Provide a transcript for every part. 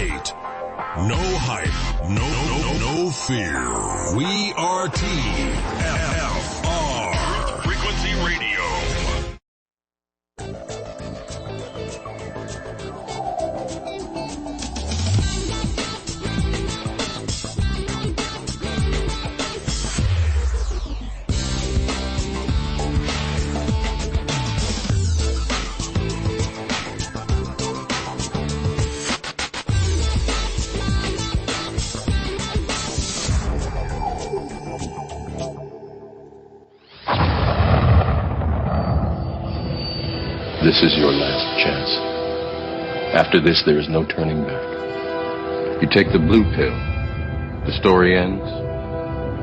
hate. No hype. No fear. We are TFR. Earth Frequency Radio. This is your last chance. After this, there is no turning back. You take the blue pill. The story ends.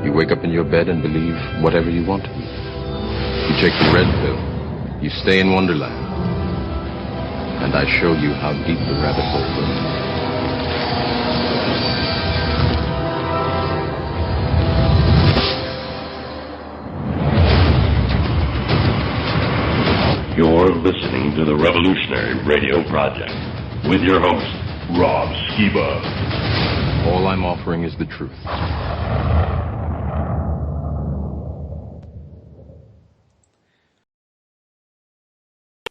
You wake up in your bed and believe whatever you want to. You take the red pill. You stay in Wonderland. And I show you how deep the rabbit hole goes. You're listening to the Revolutionary Radio Project with your host, Rob Skiba. All I'm offering is the truth.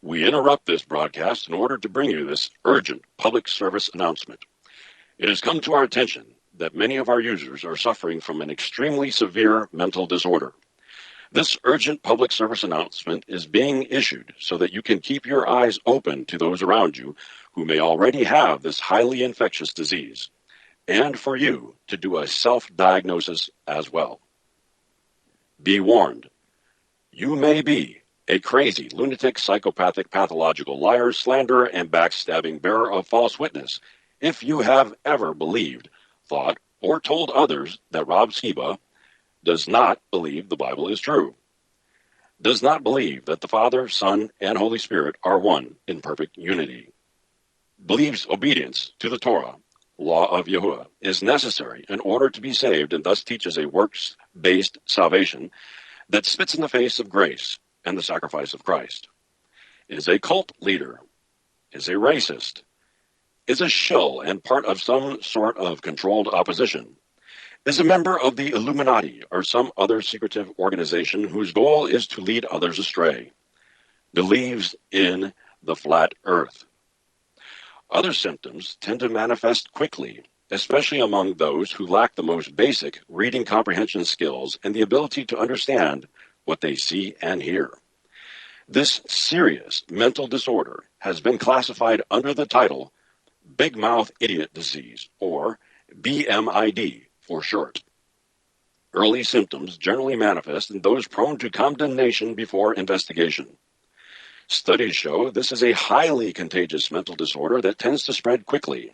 We interrupt this broadcast in order to bring you this urgent public service announcement. It has come to our attention that many of our users are suffering from an extremely severe mental disorder. This urgent public service announcement is being issued so that you can keep your eyes open to those around you who may already have this highly infectious disease, and for you to do a self-diagnosis as well. Be warned, you may be a crazy, lunatic, psychopathic, pathological liar, slanderer, and backstabbing bearer of false witness if you have ever believed, thought, or told others that Rob Skiba does not believe the Bible is true, does not believe that the Father, Son, and Holy Spirit are one in perfect unity, believes obedience to the Torah, law of Yahuwah, is necessary in order to be saved, and thus teaches a works-based salvation that spits in the face of grace and the sacrifice of Christ, is a cult leader, is a racist, is a shill and part of some sort of controlled opposition, is a member of the Illuminati or some other secretive organization whose goal is to lead others astray, believes in the flat earth. Other symptoms tend to manifest quickly, especially among those who lack the most basic reading comprehension skills and the ability to understand what they see and hear. This serious mental disorder has been classified under the title Big Mouth Idiot Disease, or BMID for short. Early symptoms generally manifest in those prone to condemnation before investigation. Studies show this is a highly contagious mental disorder that tends to spread quickly.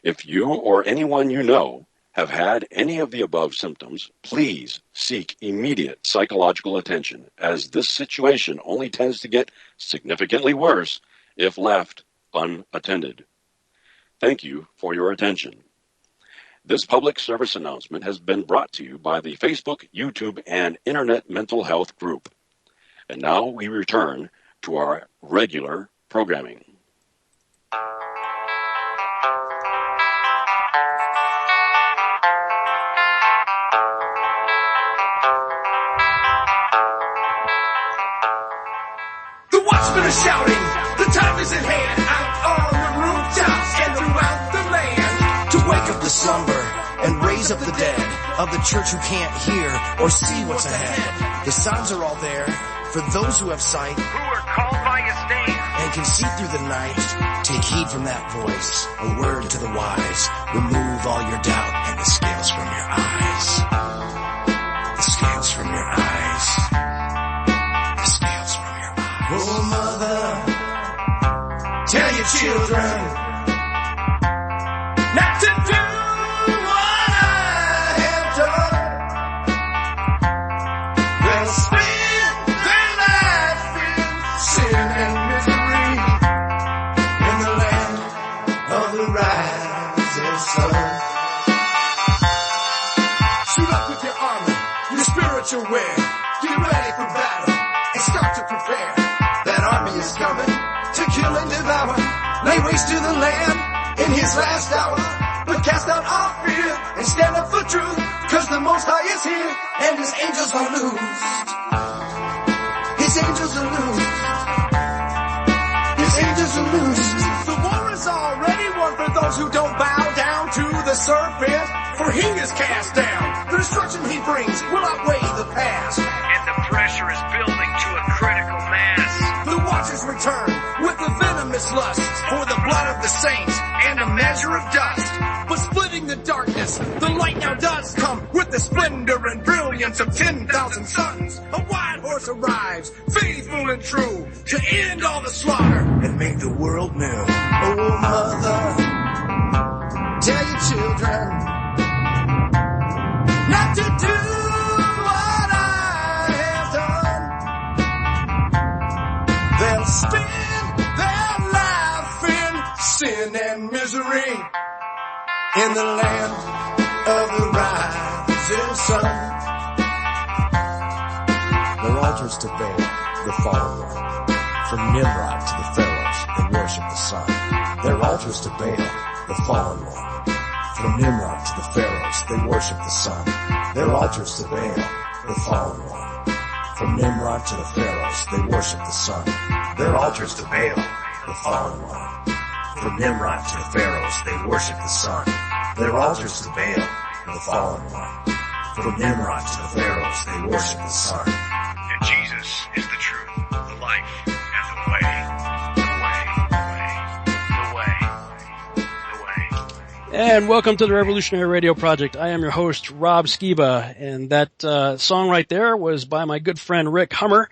If you or anyone you know have had any of the above symptoms, please seek immediate psychological attention, as this situation only tends to get significantly worse if left unattended. Thank you for your attention. This public service announcement has been brought to you by the Facebook, YouTube, and Internet Mental Health Group. And now we return to our regular programming. The watchmen are shouting, the time is at hand, out on the rooftops and throughout the land, to wake up the slumber and raise up the dead of the church who can't hear or see what's ahead. The signs are all there for those who have sight, who are called by his name, and can see through the night. Take heed from that voice, a word to the wise. Remove all your doubt and the scales from your eyes. The scales from your eyes. The scales from your eyes. Oh, mother, tell your children not to do what I have done. They'll spend their life in sin and misery in the land of the rising sun. Suit up with your armor, your spiritual wear. Get ready for battle and start to prepare. That army is coming to kill and devour. Lay waste to the land. in his last hour. But cast out all fear and stand up for truth, 'cause the Most High is here and his angels are loosed. His angels are loosed. His angels are loosed. The war is already won for those who don't bow down to the serpent, for he is cast down. The destruction he brings will outweigh the past, and the pressure is building to a critical mass. The watchers return with the venomous lust for the blood of the saints and a measure of dust. But splitting the darkness, the light now does come with the splendor and brilliance of 10,000 suns. A white horse arrives, faithful and true, to end all the slaughter and make the world new. Oh, mother, tell your children not to do what I have done. They'll spend their life in sin and misery in the land of the rising sun. Their altars to Baal, the fallen one. From Nimrod to the pharaohs, they worship the sun. Their altars to Baal, the fallen one. From Nimrod to the pharaohs, they worship the sun. Their altars to Baal, the fallen one. From Nimrod to the pharaohs, they worship the sun. Their altars to Baal, the fallen one. From Nimrod to the pharaohs, they worship the sun. Their altars to Baal, the fallen one. From Nimrod to the pharaohs, they worship the sun. And Jesus is the truth, the life, and the way. And welcome to the Revolutionary Radio Project. I am your host, Rob Skiba, and that song right there was by my good friend Rick Hummer.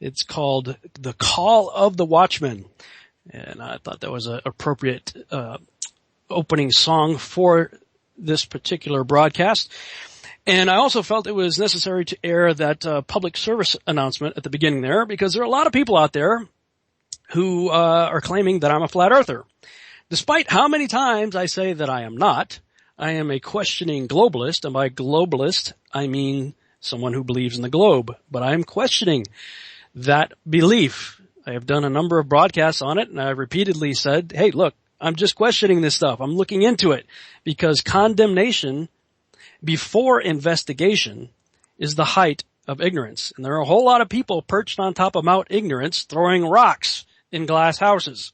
It's called The Call of the Watchman, and I thought that was an appropriate opening song for this particular broadcast. And I also felt it was necessary to air that public service announcement at the beginning there, because there are a lot of people out there who are claiming that I'm a flat earther. Despite how many times I say that I am not, I am a questioning globalist, and by globalist, I mean someone who believes in the globe. But I am questioning that belief. I have done a number of broadcasts on it, and I've repeatedly said, hey, look, I'm just questioning this stuff. I'm looking into it, because condemnation before investigation is the height of ignorance. And there are a whole lot of people perched on top of Mount Ignorance throwing rocks in glass houses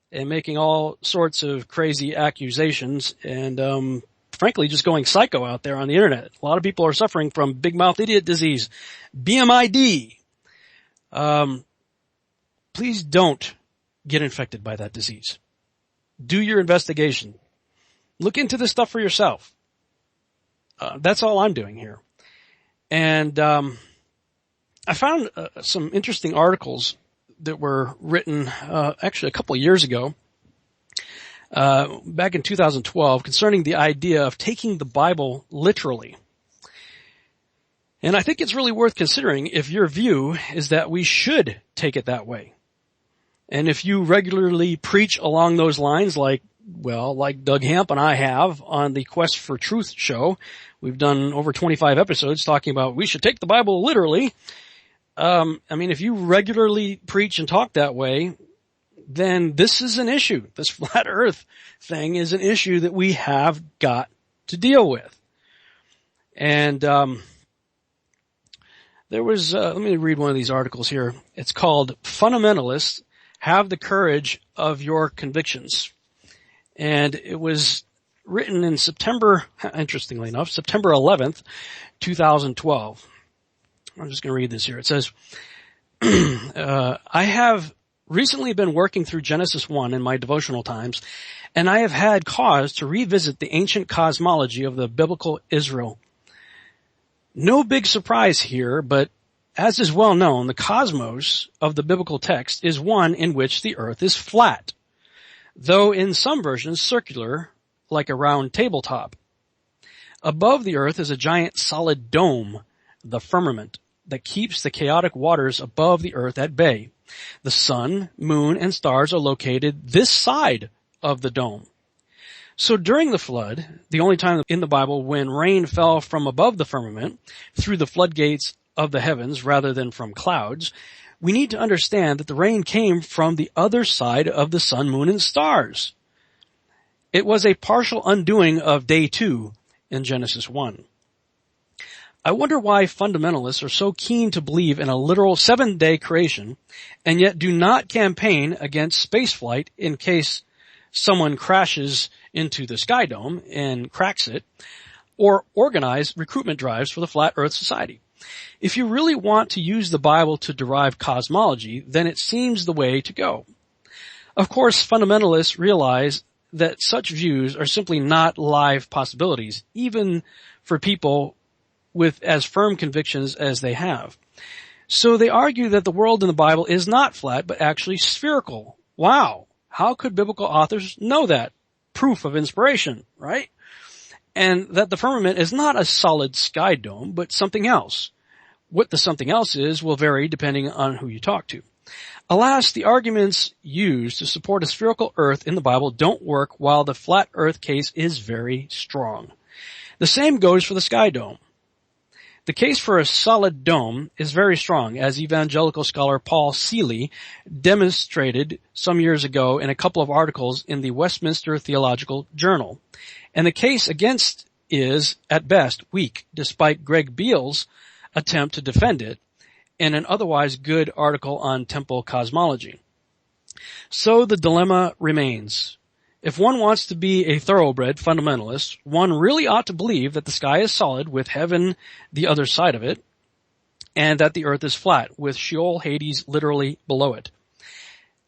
and making all sorts of crazy accusations and, frankly, just going psycho out there on the internet. A lot of people are suffering from big mouth idiot disease, BMID. Please don't get infected by that disease. Do your investigation. Look into this stuff for yourself. That's all I'm doing here. And, I found some interesting articles that were written, actually a couple of years ago, back in 2012, concerning the idea of taking the Bible literally. And I think it's really worth considering if your view is that we should take it that way. And if you regularly preach along those lines, like Doug Hamp and I have on the Quest for Truth show, we've done over 25 episodes talking about we should take the Bible literally. If you regularly preach and talk that way, then this is an issue. This flat earth thing is an issue that we have got to deal with. And, there was, let me read one of these articles here. It's called Fundamentalists Have the Courage of Your Convictions. And it was written in September 11th, 2012. I'm just going to read this here. It says, I have recently been working through Genesis 1 in my devotional times, and I have had cause to revisit the ancient cosmology of the biblical Israel. No big surprise here, but as is well known, the cosmos of the biblical text is one in which the earth is flat, though in some versions circular, like a round tabletop. Above the earth is a giant solid dome, the firmament, that keeps the chaotic waters above the earth at bay. The sun, moon, and stars are located this side of the dome. So during the flood, the only time in the Bible when rain fell from above the firmament through the floodgates of the heavens rather than from clouds, we need to understand that the rain came from the other side of the sun, moon, and stars. It was a partial undoing of day 2 in Genesis 1. I wonder why fundamentalists are so keen to believe in a literal 7-day creation and yet do not campaign against spaceflight in case someone crashes into the Sky Dome and cracks it, or organize recruitment drives for the Flat Earth Society. If you really want to use the Bible to derive cosmology, then it seems the way to go. Of course, fundamentalists realize that such views are simply not live possibilities, even for people with as firm convictions as they have. So they argue that the world in the Bible is not flat, but actually spherical. Wow! How could biblical authors know that? Proof of inspiration, right? And that the firmament is not a solid sky dome, but something else. What the something else is will vary depending on who you talk to. Alas, the arguments used to support a spherical earth in the Bible don't work, while the flat earth case is very strong. The same goes for the sky dome. The case for a solid dome is very strong, as evangelical scholar Paul Seeley demonstrated some years ago in a couple of articles in the Westminster Theological Journal. And the case against is, at best, weak, despite Greg Beale's attempt to defend it in an otherwise good article on temple cosmology. So the dilemma remains. If one wants to be a thoroughbred fundamentalist, one really ought to believe that the sky is solid with heaven the other side of it, and that the earth is flat with Sheol Hades literally below it.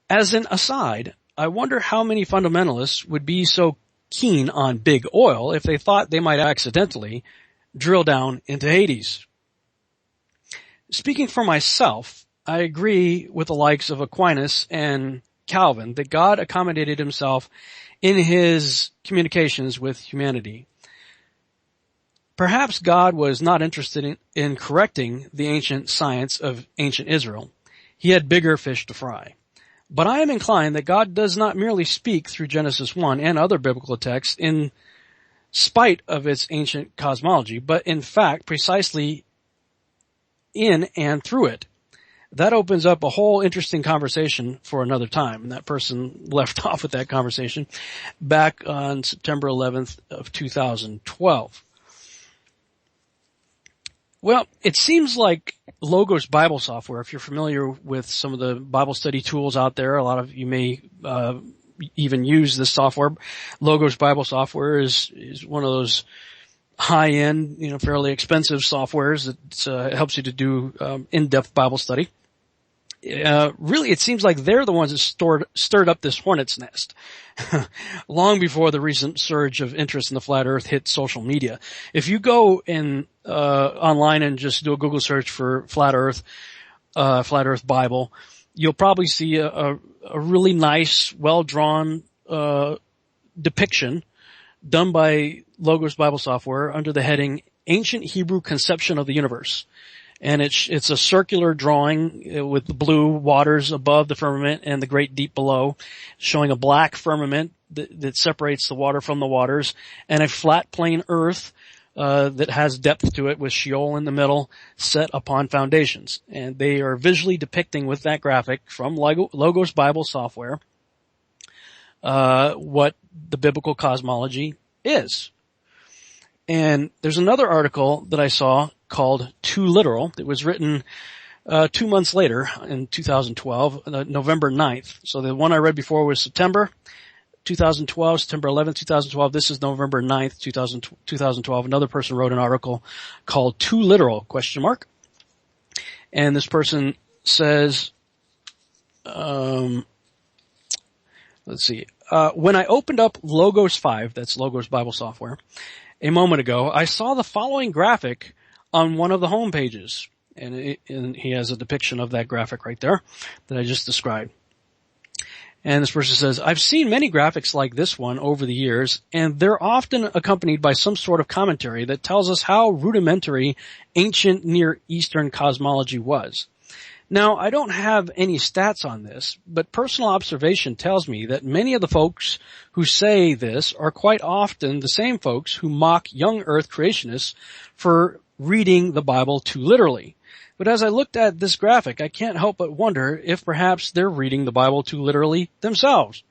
As an aside, I wonder how many fundamentalists would be so keen on big oil if they thought they might accidentally drill down into Hades. Speaking for myself, I agree with the likes of Aquinas and Calvin that God accommodated himself in his communications with humanity. Perhaps God was not interested in correcting the ancient science of ancient Israel. He had bigger fish to fry. But I am inclined that God does not merely speak through Genesis 1 and other biblical texts in spite of its ancient cosmology, but in fact precisely in and through it. That opens up a whole interesting conversation for another time. And that person left off with that conversation back on September 11th of 2012. Well, it seems like Logos Bible software, if you're familiar with some of the Bible study tools out there, a lot of you may even use this software. Logos Bible software is one of those high-end, fairly expensive softwares that helps you to do in-depth Bible study. Really, it seems like they're the ones that stirred up this hornet's nest long before the recent surge of interest in the flat earth hit social media. If you go online and just do a Google search for flat earth Bible, you'll probably see a really nice, well-drawn depiction done by Logos Bible software under the heading Ancient Hebrew Conception of the Universe. And it's a circular drawing with the blue waters above the firmament and the great deep below, showing a black firmament that separates the water from the waters, and a flat plain earth that has depth to it with Sheol in the middle, set upon foundations. And they are visually depicting with that graphic from Logos Bible software what the biblical cosmology is. And there's another article that I saw called Too Literal. It was written 2 months later in 2012, November 9th. So the one I read before was September 2012, September 11th, 2012. This is November 9th, 2012. Another person wrote an article called Too Literal, ? And this person says, let's see, when I opened up Logos 5, that's Logos Bible software, a moment ago, I saw the following graphic on one of the home pages. And he has a depiction of that graphic right there that I just described. And this person says, I've seen many graphics like this one over the years, and they're often accompanied by some sort of commentary that tells us how rudimentary ancient Near Eastern cosmology was. Now, I don't have any stats on this, but personal observation tells me that many of the folks who say this are quite often the same folks who mock young Earth creationists for reading the Bible too literally. But as I looked at this graphic, I can't help but wonder if perhaps they're reading the Bible too literally themselves.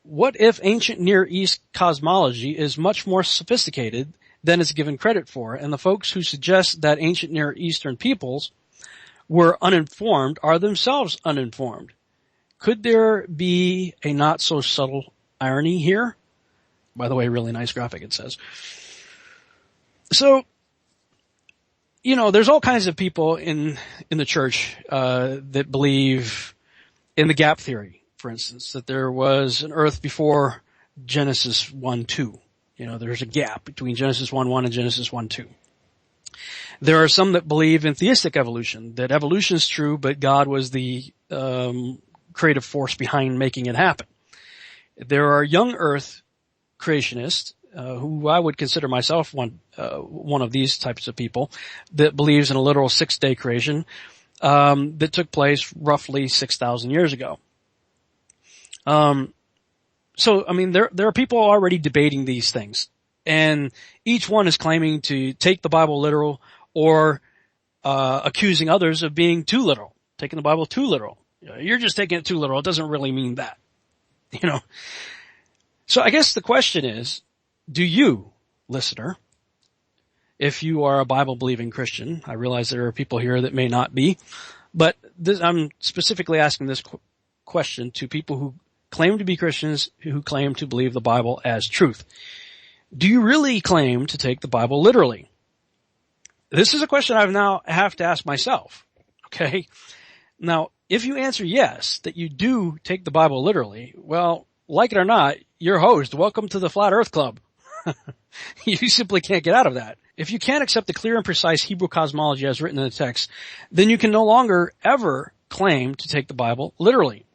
what if ancient Near East cosmology is much more sophisticated than it's given credit for, and the folks who suggest that ancient Near Eastern peoples were uninformed are themselves uninformed? Could there be a not so subtle irony here? By the way, really nice graphic, it says. So, there's all kinds of people in the church, that believe in the gap theory, for instance, that there was an earth before Genesis 1:2. There's a gap between Genesis 1:1 and Genesis 1:2. There are some that believe in theistic evolution, that evolution is true, but God was the creative force behind making it happen. There are young earth creationists, who I would consider myself one of these types of people, that believes in a literal 6-day creation, that took place roughly 6,000 years ago. So, there are people already debating these things, and each one is claiming to take the Bible literal or, accusing others of being too literal, taking the Bible too literal. You're just taking it too literal. It doesn't really mean that, So I guess the question is, do you, listener, if you are a Bible-believing Christian, I realize there are people here that may not be, but I'm specifically asking this question to people who claim to be Christians, who claim to believe the Bible as truth. Do you really claim to take the Bible literally? This is a question I now have to ask myself, okay? Now, if you answer yes, that you do take the Bible literally, well, like it or not, your host, welcome to the Flat Earth Club. You simply can't get out of that. If you can't accept the clear and precise Hebrew cosmology as written in the text, then you can no longer ever claim to take the Bible literally.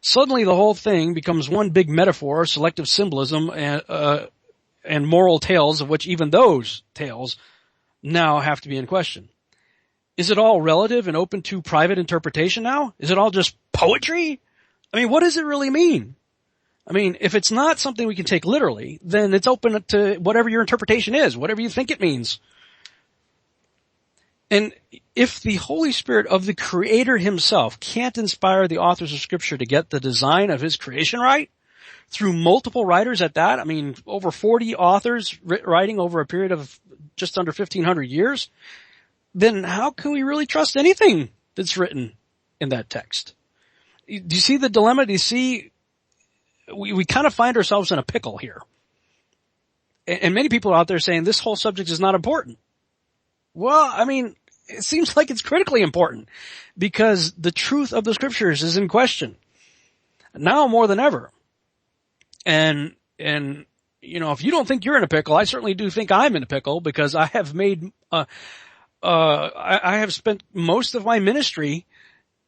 Suddenly the whole thing becomes one big metaphor, selective symbolism, and moral tales, of which even those tales now have to be in question. Is it all relative and open to private interpretation now? Is it all just poetry? What does it really mean? If it's not something we can take literally, then it's open to whatever your interpretation is, whatever you think it means. And if the Holy Spirit of the Creator himself can't inspire the authors of Scripture to get the design of his creation right, through multiple writers at that, over 40 authors writing over a period of just under 1,500 years, then how can we really trust anything that's written in that text? Do you see the dilemma? Do you see, we kind of find ourselves in a pickle here. And many people are out there saying this whole subject is not important. Well, it seems like it's critically important, because the truth of the Scriptures is in question now more than ever. And if you don't think you're in a pickle, I certainly do think I'm in a pickle, because I have made, I have spent most of my ministry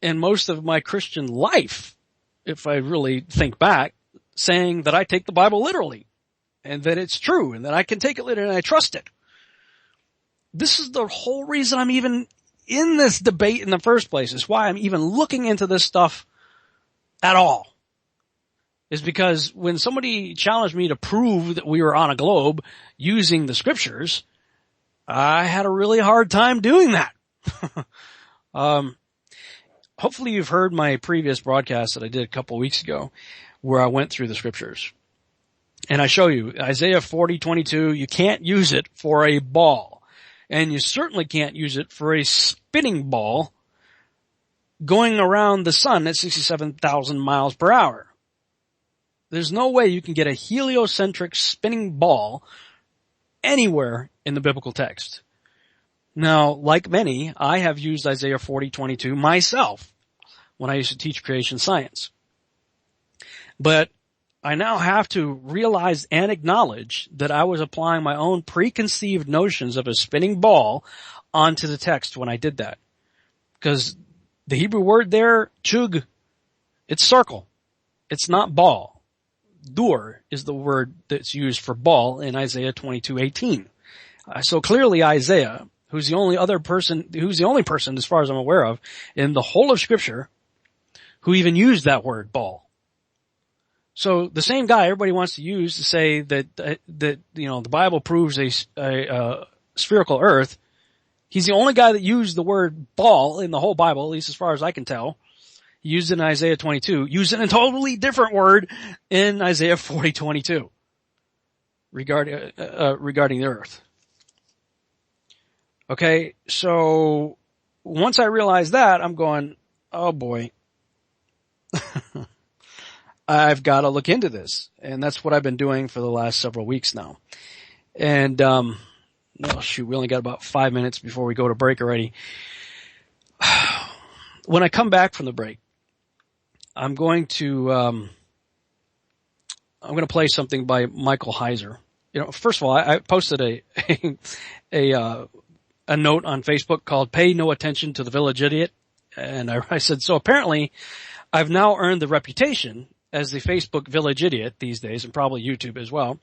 and most of my Christian life, if I really think back, saying that I take the Bible literally, and that it's true, and that I can take it literally, and I trust it. This is the whole reason I'm even in this debate in the first place. Is why I'm even looking into this stuff at all. Is because when somebody challenged me to prove that we were on a globe using the Scriptures, I had a really hard time doing that. Hopefully you've heard my previous broadcast that I did a couple of weeks ago, where I went through the Scriptures. And I show you Isaiah 40:22, you can't use it for a ball. And you certainly can't use it for a spinning ball going around the sun at 67,000 miles per hour. There's no way you can get a heliocentric spinning ball anywhere in the biblical text. Now, like many, I have used Isaiah 40:22 myself when I used to teach creation science. But I now have to realize and acknowledge that I was applying my own preconceived notions of a spinning ball onto the text when I did that. Because the Hebrew word there, chug, it's circle. It's not ball. Dur is the word that's used for ball in Isaiah 22:18. So clearly Isaiah, who's the only person as far as I'm aware of in the whole of Scripture who even used that word ball. So the same guy everybody wants to use to say that the Bible proves a spherical earth, he's the only guy that used the word ball in the whole Bible, at least as far as I can tell. He used it in Isaiah 22, used it in a totally different word in Isaiah 40:22 regarding the earth. Okay, so once I realized that, I'm going, oh boy, I've got to look into this. And that's what I've been doing for the last several weeks now. And, well, shoot, we only got about 5 minutes before we go to break already. When I come back from the break, I'm going to play something by Michael Heiser. You know, first of all, I posted a note on Facebook called "Pay No Attention to the Village Idiot," and I said, so apparently I've now earned the reputation as the Facebook Village Idiot these days, and probably YouTube as well,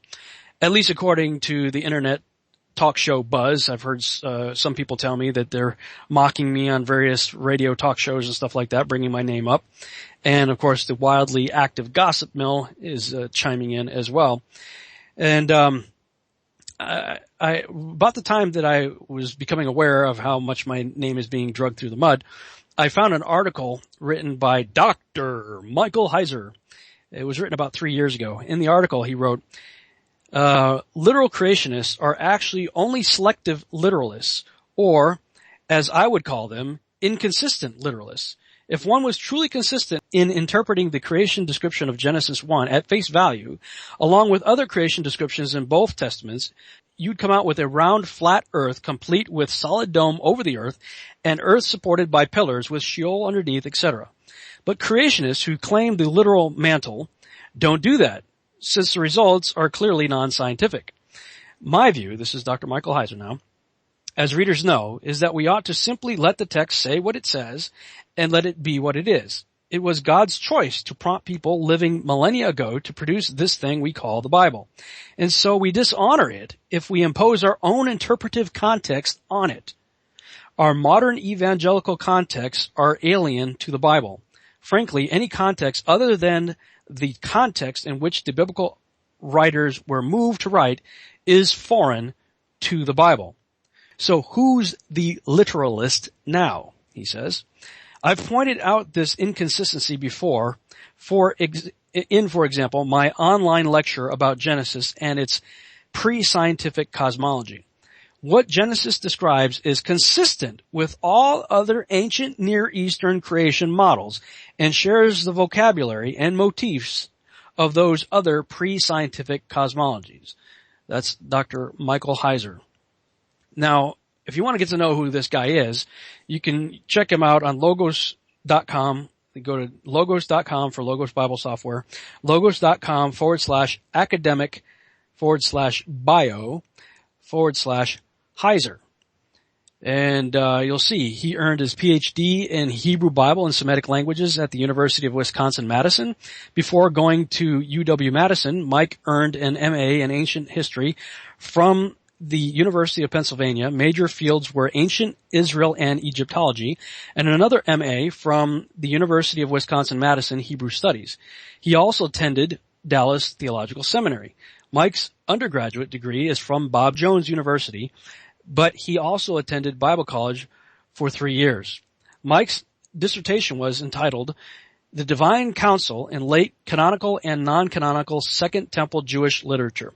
at least according to the internet talk show buzz. I've heard some people tell me that they're mocking me on various radio talk shows and stuff like that, bringing my name up. And of course, the wildly active gossip mill is chiming in as well. And about the time that I was becoming aware of how much my name is being dragged through the mud, I found an article written by Dr. Michael Heiser. It was written about 3 years ago. In the article, he wrote, literal creationists are actually only selective literalists, or, as I would call them, inconsistent literalists. If one was truly consistent in interpreting the creation description of Genesis 1 at face value, along with other creation descriptions in both testaments, you'd come out with a round, flat earth complete with solid dome over the earth and earth supported by pillars with Sheol underneath, etc. But creationists who claim the literal mantle don't do that, since the results are clearly non-scientific. My view, this is Dr. Michael Heiser now, as readers know, is that we ought to simply let the text say what it says and let it be what it is. It was God's choice to prompt people living millennia ago to produce this thing we call the Bible. And so we dishonor it if we impose our own interpretive context on it. Our modern evangelical contexts are alien to the Bible. Frankly, any context other than the context in which the biblical writers were moved to write is foreign to the Bible. So who's the literalist now? He says. I've pointed out this inconsistency before, for example, my online lecture about Genesis and its pre-scientific cosmology. What Genesis describes is consistent with all other ancient Near Eastern creation models and shares the vocabulary and motifs of those other pre-scientific cosmologies. That's Dr. Michael Heiser. Now, if you want to get to know who this guy is, you can check him out on logos.com. You go to logos.com for Logos Bible Software, logos.com/academic/bio/Heiser. And you'll see he earned his PhD in Hebrew Bible and Semitic languages at the University of Wisconsin-Madison. Before going to UW-Madison, Mike earned an MA in ancient history from the University of Pennsylvania. Major fields were ancient Israel and Egyptology, and another MA from the University of Wisconsin-Madison Hebrew Studies. He also attended Dallas Theological Seminary. Mike's undergraduate degree is from Bob Jones University, but he also attended Bible college for 3 years. Mike's dissertation was entitled The Divine Council in Late Canonical and Non-Canonical Second Temple Jewish Literature.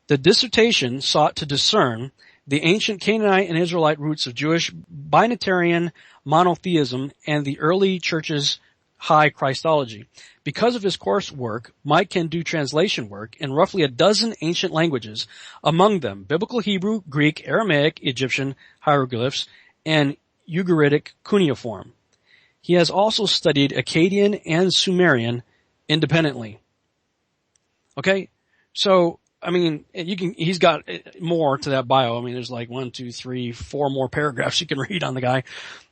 The dissertation sought to discern the ancient Canaanite and Israelite roots of Jewish binitarian monotheism and the early church's high Christology. Because of his coursework, Mike can do translation work in roughly a dozen ancient languages, among them Biblical Hebrew, Greek, Aramaic, Egyptian hieroglyphs, and Ugaritic cuneiform. He has also studied Akkadian and Sumerian independently. Okay, so I mean, he's got more to that bio. I mean, there's like 1, 2, 3, 4 more paragraphs you can read on the guy.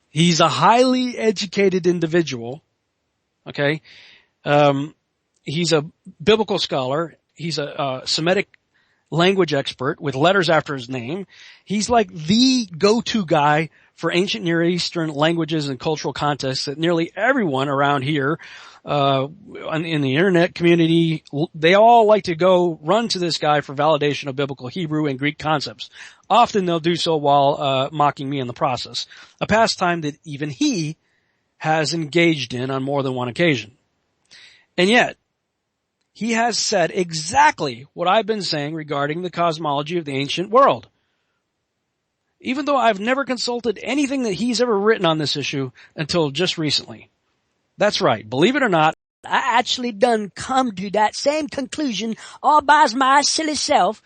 He's a highly educated individual. Okay. He's a biblical scholar. He's a Semitic language expert with letters after his name. He's like the go-to guy for ancient Near Eastern languages and cultural contexts that nearly everyone around here in the internet community, they all like to go run to this guy for validation of biblical Hebrew and Greek concepts. Often they'll do so while mocking me in the process, a pastime that even he has engaged in on more than one occasion. And yet, he has said exactly what I've been saying regarding the cosmology of the ancient world. Even though I've never consulted anything that he's ever written on this issue until just recently. That's right. Believe it or not, I actually done come to that same conclusion all by my silly self,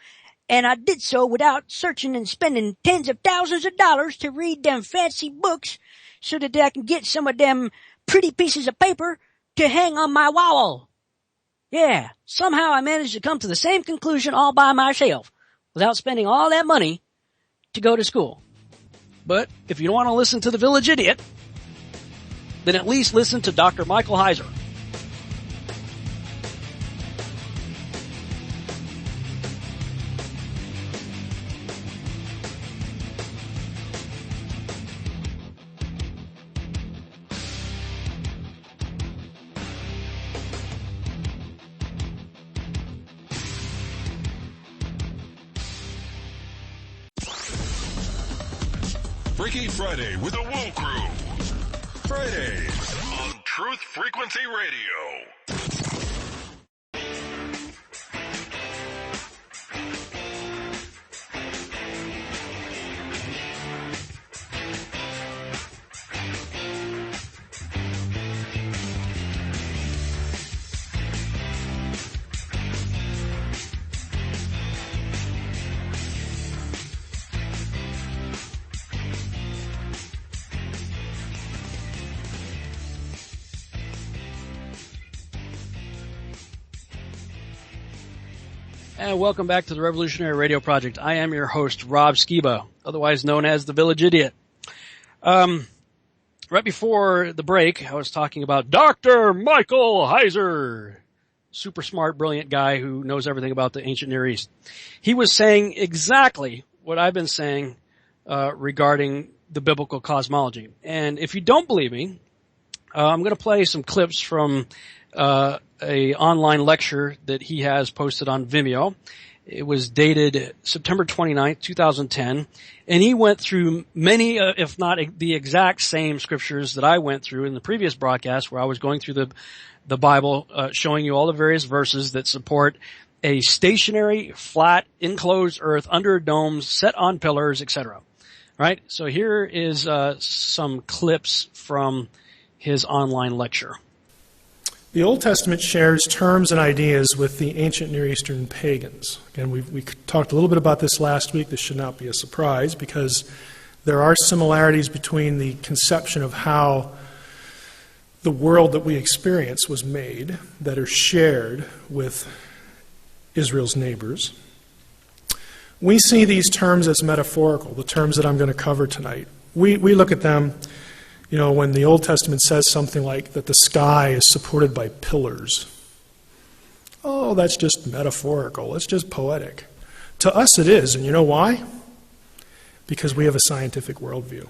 and I did so without searching and spending tens of thousands of dollars to read them fancy books so that I can get some of them pretty pieces of paper to hang on my wall. Yeah, somehow I managed to come to the same conclusion all by myself without spending all that money to go to school. But if you don't want to listen to the village idiot, then at least listen to Dr. Michael Heiser. Freaky Friday with the Woo Crew. Fridays on Truth Frequency Radio. And welcome back to the Revolutionary Radio Project. I am your host, Rob Skiba, otherwise known as the Village Idiot. Right before the break, I was talking about Dr. Michael Heiser, super smart, brilliant guy who knows everything about the ancient Near East. He was saying exactly what I've been saying regarding the biblical cosmology. And if you don't believe me, I'm going to play some clips from a online lecture that he has posted on Vimeo. It was dated September 29th, 2010, and he went through many, if not the exact same scriptures that I went through in the previous broadcast, where I was going through the Bible, showing you all the various verses that support a stationary, flat, enclosed earth under domes, set on pillars, etc. Right? So here is some clips from his online lecture. The Old Testament shares terms and ideas with the ancient Near Eastern pagans. Again, we talked a little bit about this last week. This should not be a surprise because there are similarities between the conception of how the world that we experience was made that are shared with Israel's neighbors. We see these terms as metaphorical, the terms that I'm going to cover tonight. We look at them. You know, when the Old Testament says something like that the sky is supported by pillars, oh, that's just metaphorical. It's just poetic. To us it is, and you know why? Because we have a scientific worldview.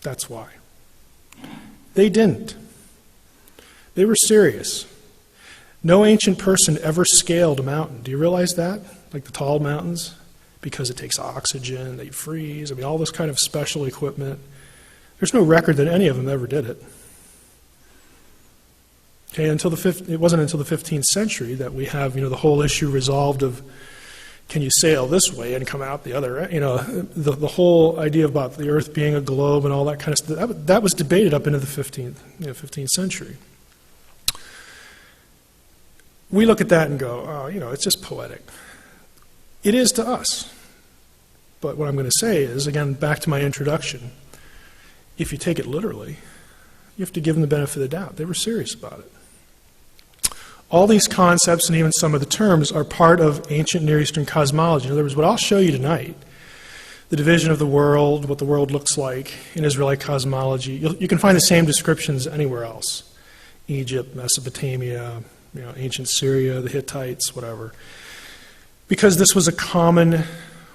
That's why. They didn't. They were serious. No ancient person ever scaled a mountain. Do you realize that? Like the tall mountains? Because it takes oxygen, they freeze, all this kind of special equipment. There's no record that any of them ever did it. Okay, it wasn't until the 15th century that we have, the whole issue resolved of can you sail this way and come out the other? The whole idea about the Earth being a globe and all that kind of stuff, that was debated up into the 15th century. We look at that and go, oh, it's just poetic. It is to us. But what I'm going to say is, again, back to my introduction, if you take it literally, you have to give them the benefit of the doubt. They were serious about it. All these concepts and even some of the terms are part of ancient Near Eastern cosmology. In other words, what I'll show you tonight, the division of the world, what the world looks like in Israelite cosmology, you can find the same descriptions anywhere else. Egypt, Mesopotamia, ancient Syria, the Hittites, whatever. Because this was a common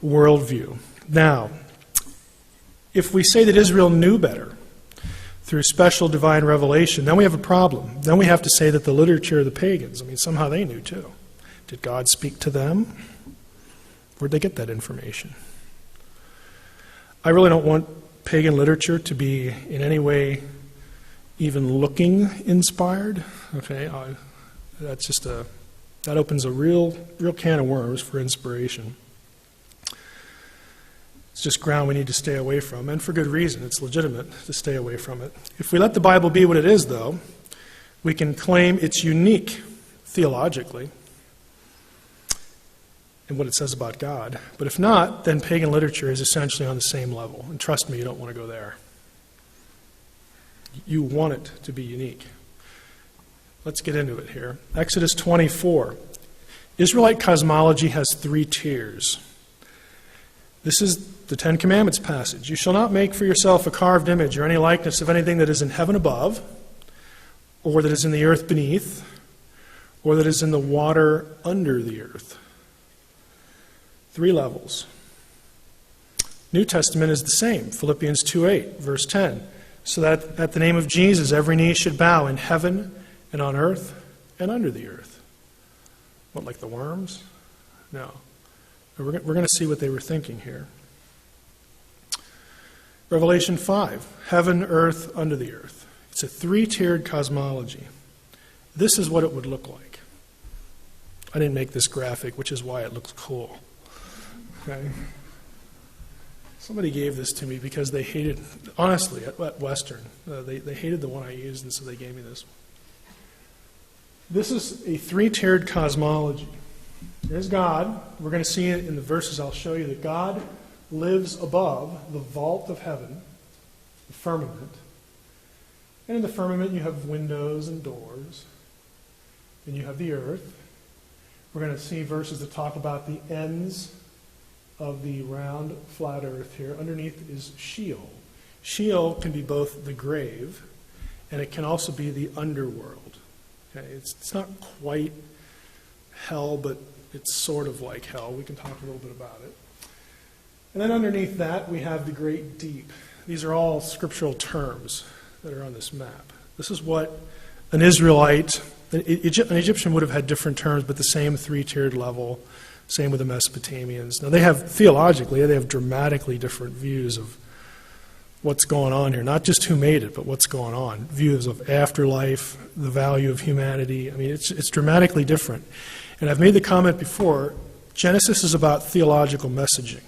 worldview. Now, if we say that Israel knew better through special divine revelation, then we have a problem. Then we have to say that the literature of the pagans, somehow they knew too. Did God speak to them? Where'd they get that information? I really don't want pagan literature to be in any way even looking inspired. Okay, that opens a real can of worms for inspiration. It's just ground we need to stay away from, and for good reason. It's legitimate to stay away from it. If we let the Bible be what it is, though, we can claim it's unique theologically in what it says about God. But if not, then pagan literature is essentially on the same level. And trust me, you don't want to go there. You want it to be unique. Let's get into it here. Exodus 24. Israelite cosmology has 3 tiers. This is the Ten Commandments passage. You shall not make for yourself a carved image or any likeness of anything that is in heaven above, or that is in the earth beneath, or that is in the water under the earth. 3 levels. New Testament is the same. Philippians 2:8, verse 10. So that at the name of Jesus every knee should bow in heaven and on earth and under the earth. What, like the worms? No. We're going to see what they were thinking here. Revelation 5, heaven, earth, under the earth. It's a 3-tiered cosmology. This is what it would look like. I didn't make this graphic, which is why it looks cool. Okay? Somebody gave this to me because they hated, honestly, at Western, they hated the one I used, and so they gave me this one. This is a 3-tiered cosmology. There's God. We're going to see it in the verses I'll show you that God lives above the vault of heaven, the firmament. And in the firmament you have windows and doors. And you have the earth. We're going to see verses that talk about the ends of the round, flat earth here. Underneath is Sheol. Sheol can be both the grave, and it can also be the underworld. Okay? It's not quite hell, but it's sort of like hell. We can talk a little bit about it. And then underneath that, we have the great deep. These are all scriptural terms that are on this map. This is what an Israelite, an Egyptian would have had different terms, but the same 3-tiered level. Same with the Mesopotamians. Now, they have dramatically different views of what's going on here. Not just who made it, but what's going on. Views of afterlife, the value of humanity. I mean, it's dramatically different. And I've made the comment before, Genesis is about theological messaging.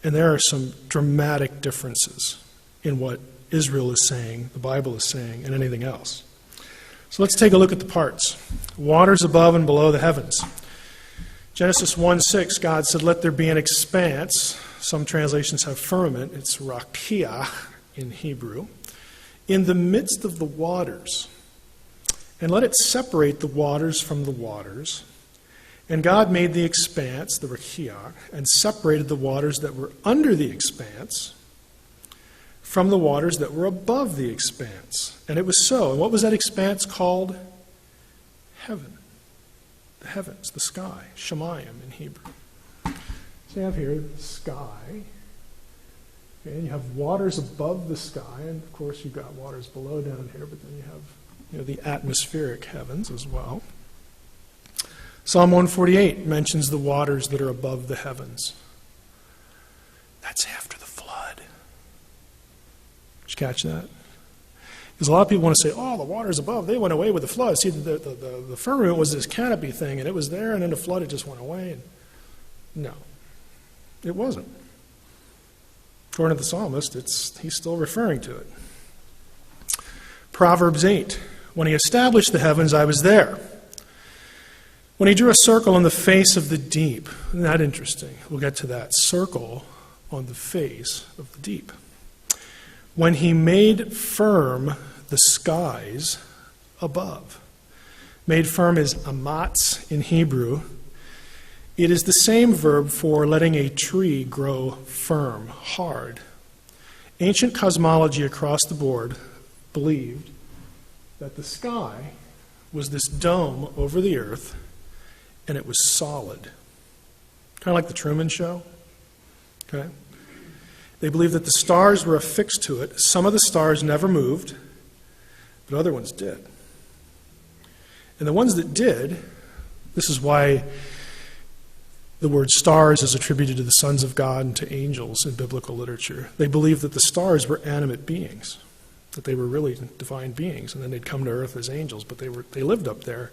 And there are some dramatic differences in what Israel is saying, the Bible is saying, and anything else. So let's take a look at the parts. Waters above and below the heavens. Genesis 1:6, God said, let there be an expanse. Some translations have firmament. It's rakiah in Hebrew. In the midst of the waters. And let it separate the waters from the waters. And God made the expanse, the rakiah, and separated the waters that were under the expanse from the waters that were above the expanse. And it was so. And what was that expanse called? Heaven. The heavens, the sky, Shemayim in Hebrew. So you have here the sky, okay, and you have waters above the sky, and of course you've got waters below down here, but then you have the atmospheric heavens as well. Psalm 148 mentions the waters that are above the heavens. That's after the flood. Did you catch that? Because a lot of people want to say, oh, the waters above, they went away with the flood. See, the firmament was this canopy thing, and it was there, and then the flood, it just went away. And no, it wasn't. According to the psalmist, he's still referring to it. Proverbs 8, when he established the heavens, I was there. When he drew a circle on the face of the deep. Isn't that interesting? We'll get to that. Circle on the face of the deep. When he made firm the skies above. Made firm is amatz in Hebrew. It is the same verb for letting a tree grow firm, hard. Ancient cosmology across the board believed that the sky was this dome over the earth, and it was solid. Kind of like the Truman Show. Okay? They believed that the stars were affixed to it. Some of the stars never moved, but other ones did. And the ones that did, this is why the word stars is attributed to the sons of God and to angels in biblical literature. They believed that the stars were animate beings. that they were really divine beings, and then they'd come to earth as angels, but they lived up there.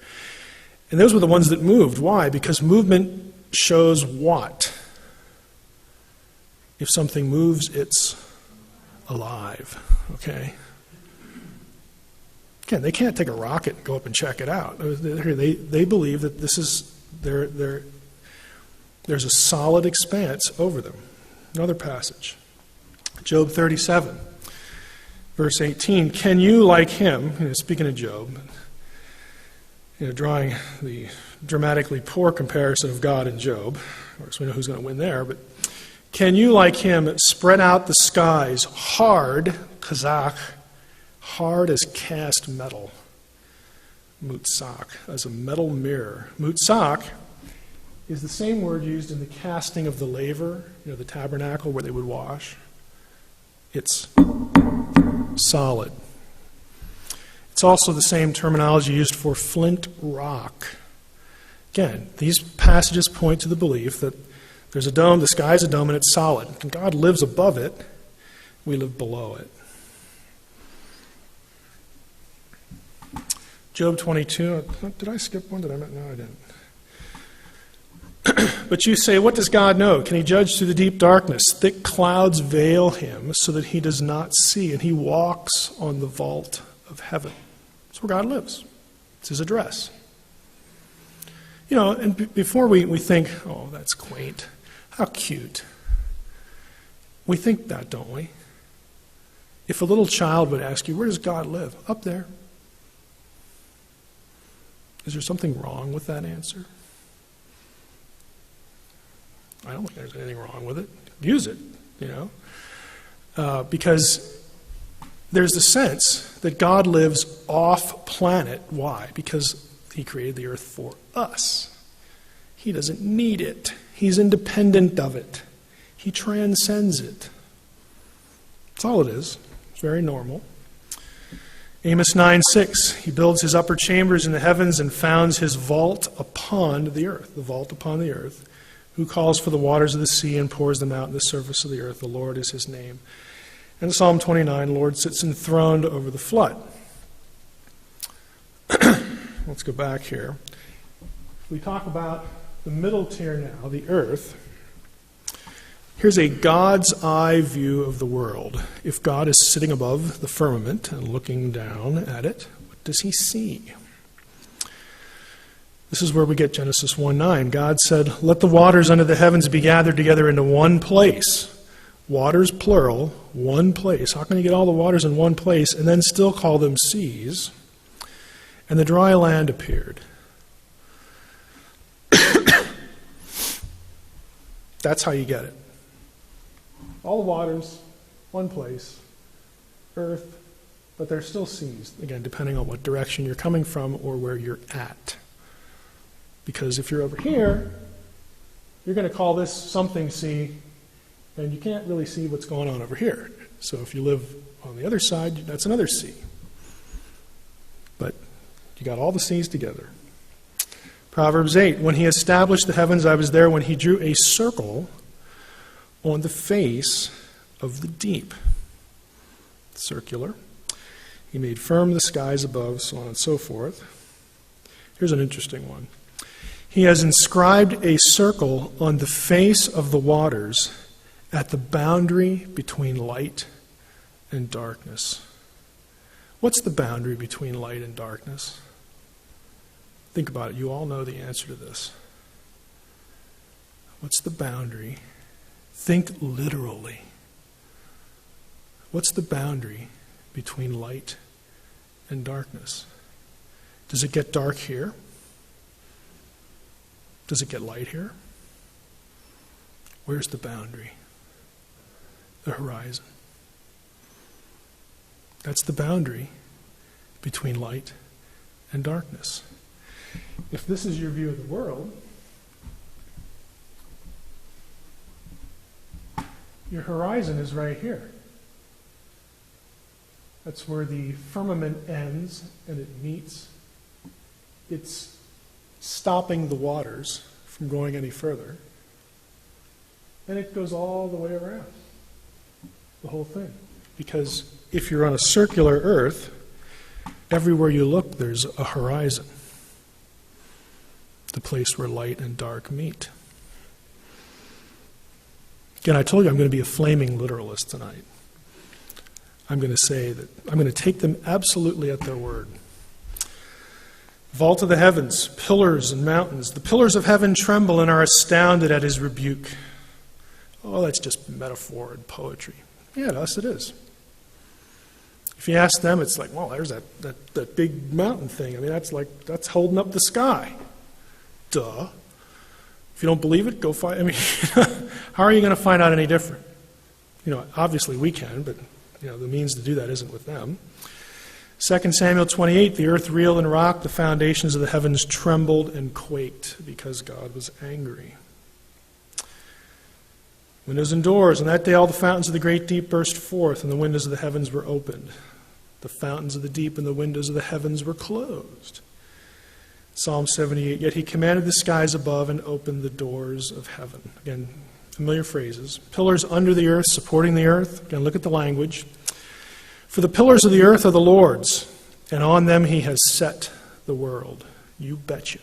And those were the ones that moved. Why? Because movement shows what? If something moves, it's alive. Okay? Again, they can't take a rocket and go up and check it out. They believe that this is there's a solid expanse over them. Another passage. Job 37, verse 18. Can you, like him, speaking of Job, drawing the dramatically poor comparison of God and Job, of course we know who's going to win there, but can you, like him, spread out the skies hard, kazakh, hard as cast metal, mutsak, as a metal mirror. Mutsak is the same word used in the casting of the laver, the tabernacle where they would wash. It's solid. It's also the same terminology used for flint rock. Again, these passages point to the belief that there's a dome, the sky's a dome, and it's solid. And God lives above it, we live below it. Job 22, did I skip one? No, I didn't. But you say, what does God know? Can he judge through the deep darkness? Thick clouds veil him so that he does not see, and he walks on the vault of heaven. That's where God lives. It's his address. And before we think, oh, that's quaint, how cute. We think that, don't we? If a little child would ask you, where does God live? Up there. Is there something wrong with that answer? I don't think there's anything wrong with it. Use it, because there's the sense that God lives off planet. Why? Because he created the earth for us. He doesn't need it. He's independent of it. He transcends it. That's all it is. It's very normal. Amos 9:6, he builds his upper chambers in the heavens and founds his vault upon the earth. The vault upon the earth. Who calls for the waters of the sea and pours them out in the surface of the earth. The Lord is his name. And Psalm 29, the Lord sits enthroned over the flood. Let's go back here. We talk about the middle tier now, the earth. Here's a God's eye view of the world. If God is sitting above the firmament and looking down at it, what does he see? This is where we get Genesis 1:9. God said, let the waters under the heavens be gathered together into one place. Waters, plural, one place. How can you get all the waters in one place and then still call them seas? And the dry land appeared. That's how you get it. All the waters, one place, earth, but they're still seas, again, depending on what direction you're coming from or where you're at. Because if you're over here, you're going to call this something sea, and you can't really see what's going on over here. So if you live on the other side, that's another sea. But you got all the seas together. Proverbs 8, when he established the heavens, I was there when he drew a circle on the face of the deep. Circular. He made firm the skies above, so on and so forth. Here's an interesting one. He has inscribed a circle on the face of the waters at the boundary between light and darkness. What's the boundary between light and darkness? Think about it. You all know the answer to this. What's the boundary? Think literally. What's the boundary between light and darkness? Does it get dark here? Does it get light here? Where's the boundary? The horizon. That's the boundary between light and darkness. If this is your view of the world, your horizon is right here. That's where the firmament ends and it meets. It's stopping the waters from going any further. And it goes all the way around. The whole thing. Because if you're on a circular earth, everywhere you look there's a horizon, the place where light and dark meet. Again, I told you I'm going to be a flaming literalist tonight. I'm going to say that I'm going to take them absolutely at their word. Vault of the heavens, pillars and mountains. The pillars of heaven tremble and are astounded at his rebuke. Oh, that's just metaphor and poetry. Yeah, to us it is. If you ask them, it's like, well, there's that big mountain thing. I mean, that's holding up the sky. Duh. If you don't believe it, go find. I mean, how are you going to find out any different? Obviously we can, but the means to do that isn't with them. 2 Samuel 28, the earth reeled and rocked, the foundations of the heavens trembled and quaked because God was angry. Windows and doors, and that day all the fountains of the great deep burst forth, and the windows of the heavens were opened. The fountains of the deep and the windows of the heavens were closed. Psalm 78, yet he commanded the skies above and opened the doors of heaven. Again, familiar phrases. Pillars under the earth, supporting the earth. Again, look at the language. For the pillars of the earth are the Lord's, and on them he has set the world. You betcha.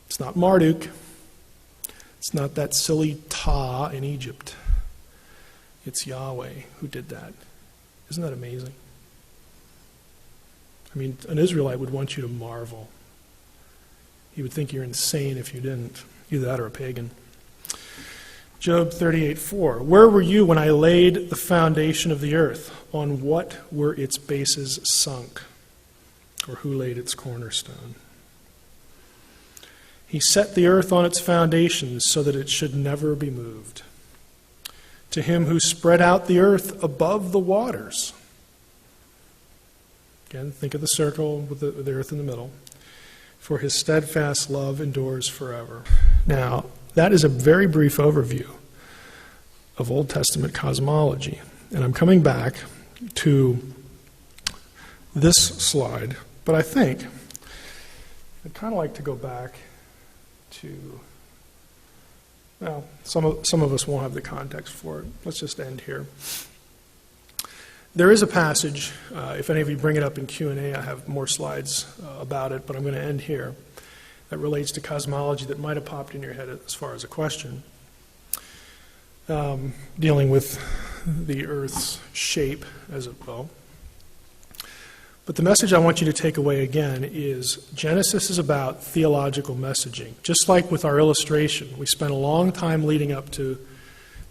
It's not Marduk. It's not that silly Ta in Egypt. It's Yahweh who did that. Isn't that amazing? I mean, an Israelite would want you to marvel. He would think you're insane if you didn't. Either that or a pagan. Job 38:4. Where were you when I laid the foundation of the earth? On what were its bases sunk? Or who laid its cornerstone? He set the earth on its foundations so that it should never be moved. To him who spread out the earth above the waters. Again, think of the circle with the earth in the middle. For his steadfast love endures forever. Now, that is a very brief overview of Old Testament cosmology. And I'm coming back to this slide, but I think I'd kind of like to go back to, well, some of us won't have the context for it. Let's just end here. There is a passage, if any of you bring it up in Q&A, I have more slides about it, but I'm going to end here, that relates to cosmology that might have popped in your head as far as a question, dealing with the Earth's shape as it will. But the message I want you to take away again is Genesis is about theological messaging. Just like with our illustration, we spent a long time leading up to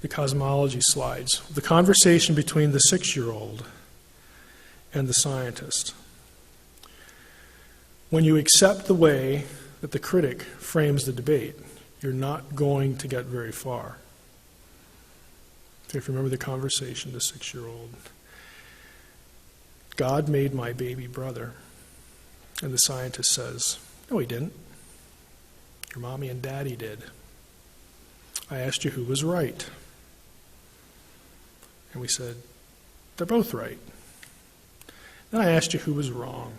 the cosmology slides, the conversation between the 6-year-old and the scientist. When you accept the way that the critic frames the debate, you're not going to get very far. If you remember the conversation, the 6-year-old. God made my baby brother. And the scientist says, no, he didn't. Your mommy and daddy did. I asked you who was right. And we said, they're both right. Then I asked you who was wrong.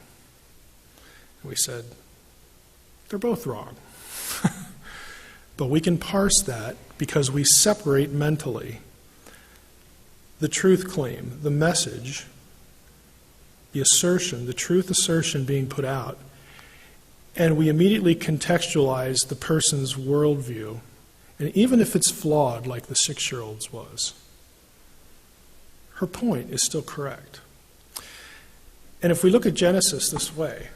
And we said, they're both wrong. But we can parse that because we separate mentally the truth claim, the message, the assertion, the truth assertion being put out, and we immediately contextualize the person's worldview, and even if it's flawed like the 6-year-old's was, her point is still correct. And if we look at Genesis this way,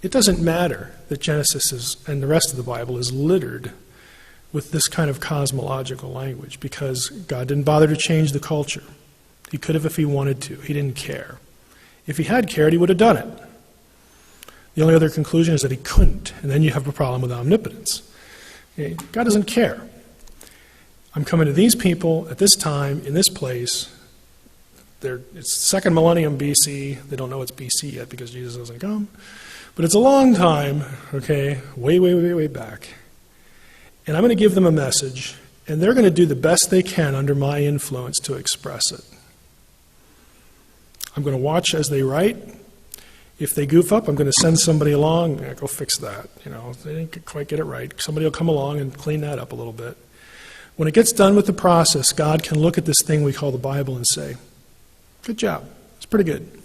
it doesn't matter that Genesis is, and the rest of the Bible is littered with this kind of cosmological language because God didn't bother to change the culture. He could have if he wanted to. He didn't care. If he had cared, he would have done it. The only other conclusion is that he couldn't, and then you have a problem with omnipotence. Okay? God doesn't care. I'm coming to these people at this time, in this place. It's second millennium BC. They don't know it's BC yet because Jesus hasn't come. But it's a long time, okay, way, way, way, way back. And I'm going to give them a message, and they're going to do the best they can under my influence to express it. I'm going to watch as they write. If they goof up, I'm going to send somebody along. Go fix that. They didn't quite get it right. Somebody will come along and clean that up a little bit. When it gets done with the process, God can look at this thing we call the Bible and say, good job, it's pretty good.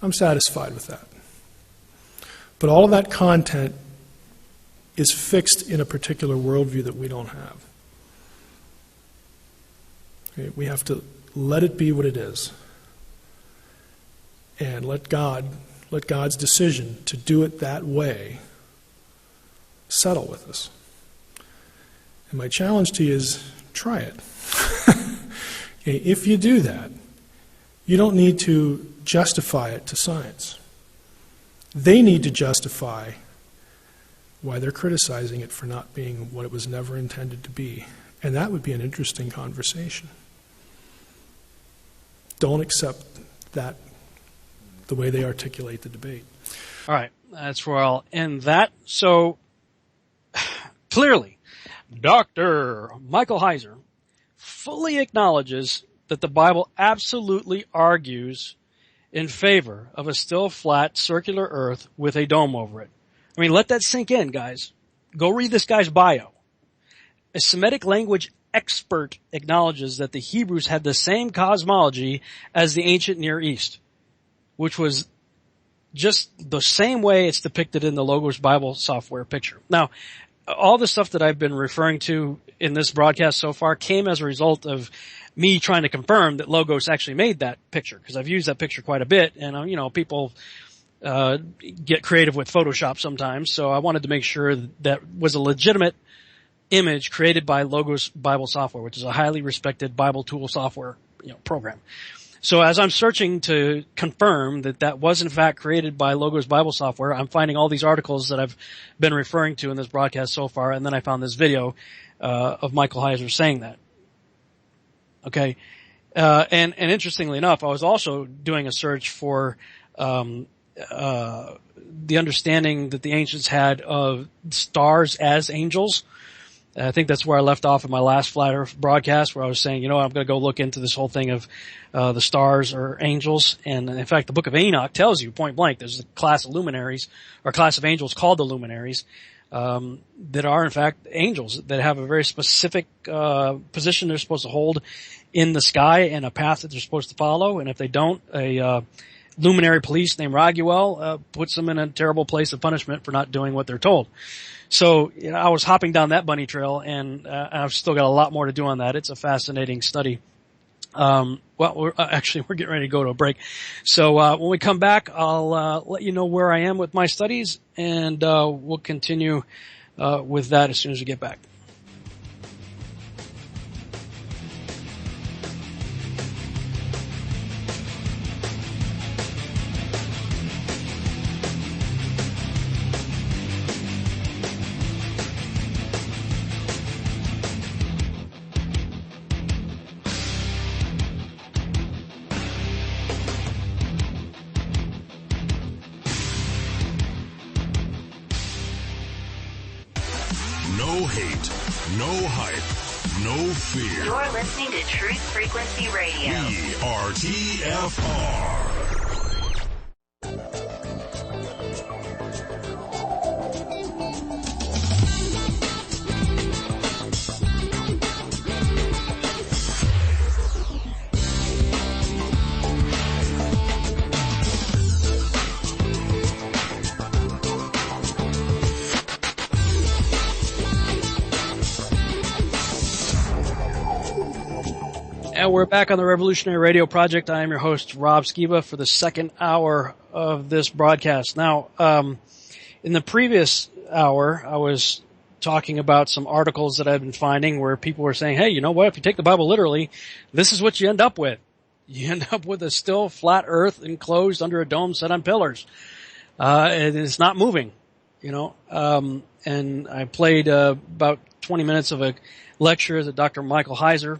I'm satisfied with that. But all of that content is fixed in a particular worldview that we don't have. Okay, we have to let it be what it is. And let God's decision to do it that way settle with us. And my challenge to you is, try it. Okay, if you do that, you don't need to justify it to science. They need to justify why they're criticizing it for not being what it was never intended to be. And that would be an interesting conversation. Don't accept that, the way they articulate the debate. All right, that's where I'll end that. So, clearly, Dr. Michael Heiser fully acknowledges that the Bible absolutely argues in favor of a still flat circular earth with a dome over it. I mean, let that sink in, guys. Go read this guy's bio. A Semitic language expert acknowledges that the Hebrews had the same cosmology as the ancient Near East, which was just the same way it's depicted in the Logos Bible software picture. Now, all the stuff that I've been referring to in this broadcast so far came as a result of me trying to confirm that Logos actually made that picture, because I've used that picture quite a bit, and people get creative with Photoshop sometimes, so I wanted to make sure that was a legitimate image created by Logos Bible software, which is a highly respected Bible tool software program. So as I'm searching to confirm that that was in fact created by Logos Bible software, I'm finding all these articles that I've been referring to in this broadcast so far, and then I found this video of Michael Heiser saying that. Okay, and interestingly enough, I was also doing a search for the understanding that the ancients had of stars as angels. I think that's where I left off in my last Flat Earth broadcast, where I was saying, I'm going to go look into this whole thing of the stars or angels. And in fact, the book of Enoch tells you point blank there's a class of luminaries, or a class of angels called the luminaries, that are in fact angels that have a very specific position they're supposed to hold in the sky and a path that they're supposed to follow. And if they don't, a luminary police named Raguel puts them in a terrible place of punishment for not doing what they're told. So I was hopping down that bunny trail, and I've still got a lot more to do on that. It's a fascinating study. We're getting ready to go to a break. So when we come back, I'll let you know where I am with my studies, and we'll continue with that as soon as we get back. No hate, no hype, no fear. You're listening to Truth Frequency Radio. We are TFR. And we're back on the Revolutionary Radio Project. I am your host, Rob Skiba, for the second hour of this broadcast. Now, in the previous hour, I was talking about some articles that I've been finding where people were saying, hey, you know what? If you take the Bible literally, this is what you end up with. You end up with a still flat earth enclosed under a dome set on pillars. And it's not moving, and I played about 20 minutes of a lecture that Dr. Michael Heiser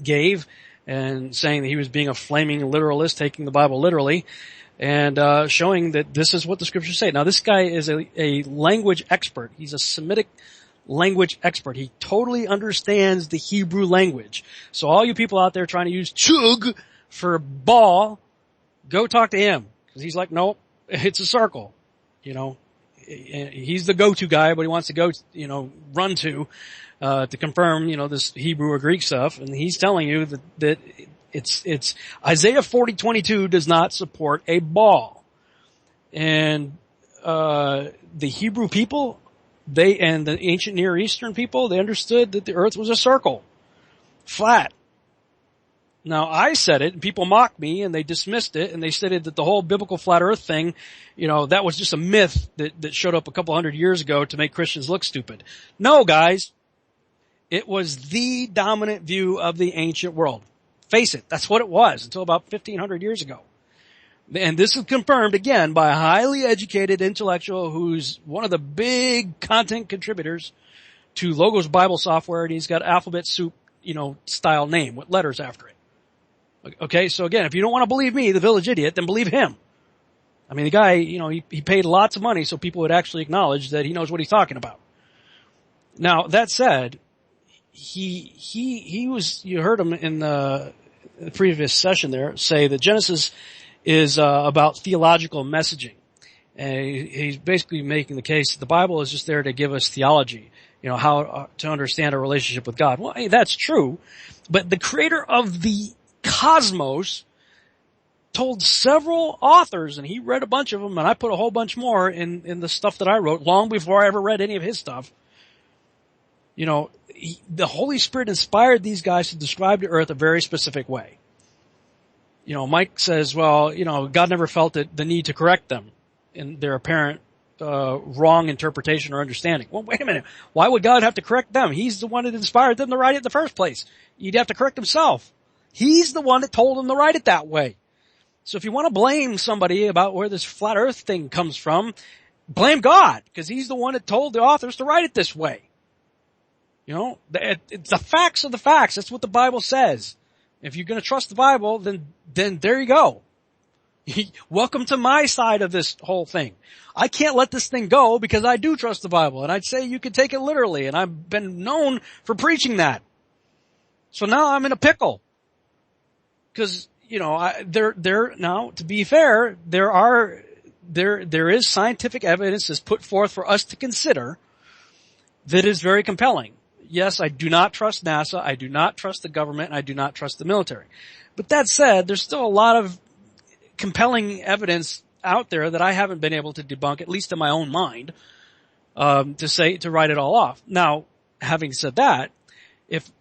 gave, and saying that he was being a flaming literalist, taking the Bible literally, and showing that this is what the scriptures say. Now, this guy is a language expert. He's a Semitic language expert. He totally understands the Hebrew language. So all you people out there trying to use chug for ball, go talk to him. Because he's like, nope, it's a circle. He's the go-to guy, but he wants to go, run to. to confirm, this Hebrew or Greek stuff, and he's telling you that it's Isaiah 40:22 does not support a ball. And the Hebrew people, and the ancient Near Eastern people, they understood that the earth was a circle. Flat. Now, I said it, and people mocked me, and they dismissed it, and they said that the whole biblical flat earth thing, that was just a myth that showed up a couple hundred years ago to make Christians look stupid. No, guys. It was the dominant view of the ancient world. Face it, that's what it was until about 1,500 years ago. And this is confirmed, again, by a highly educated intellectual who's one of the big content contributors to Logos Bible software, and he's got alphabet soup, style name with letters after it. Okay, so again, if you don't want to believe me, the village idiot, then believe him. I mean, the guy, he paid lots of money so people would actually acknowledge that he knows what he's talking about. Now, that said, he was, you heard him in the previous session there say that Genesis is about theological messaging. And he's basically making the case that the Bible is just there to give us theology, how to understand our relationship with God. Well, hey, that's true, but the creator of the cosmos told several authors, and he read a bunch of them, and I put a whole bunch more in the stuff that I wrote long before I ever read any of his stuff. The Holy Spirit inspired these guys to describe the earth a very specific way. Mike says, well, God never felt the need to correct them in their apparent wrong interpretation or understanding. Well, wait a minute. Why would God have to correct them? He's the one that inspired them to write it in the first place. You'd have to correct himself. He's the one that told them to write it that way. So if you want to blame somebody about where this flat earth thing comes from, blame God, because he's the one that told the authors to write it this way. The facts are the facts. That's what the Bible says. If you're going to trust the Bible, then there you go. Welcome to my side of this whole thing. I can't let this thing go because I do trust the Bible, and I'd say you could take it literally, and I've been known for preaching that. So now I'm in a pickle. Because, now, to be fair, there is scientific evidence that's put forth for us to consider that is very compelling. Yes, I do not trust NASA, I do not trust the government, and I do not trust the military. But that said, there's still a lot of compelling evidence out there that I haven't been able to debunk, at least in my own mind, to write it all off. Now, having said that,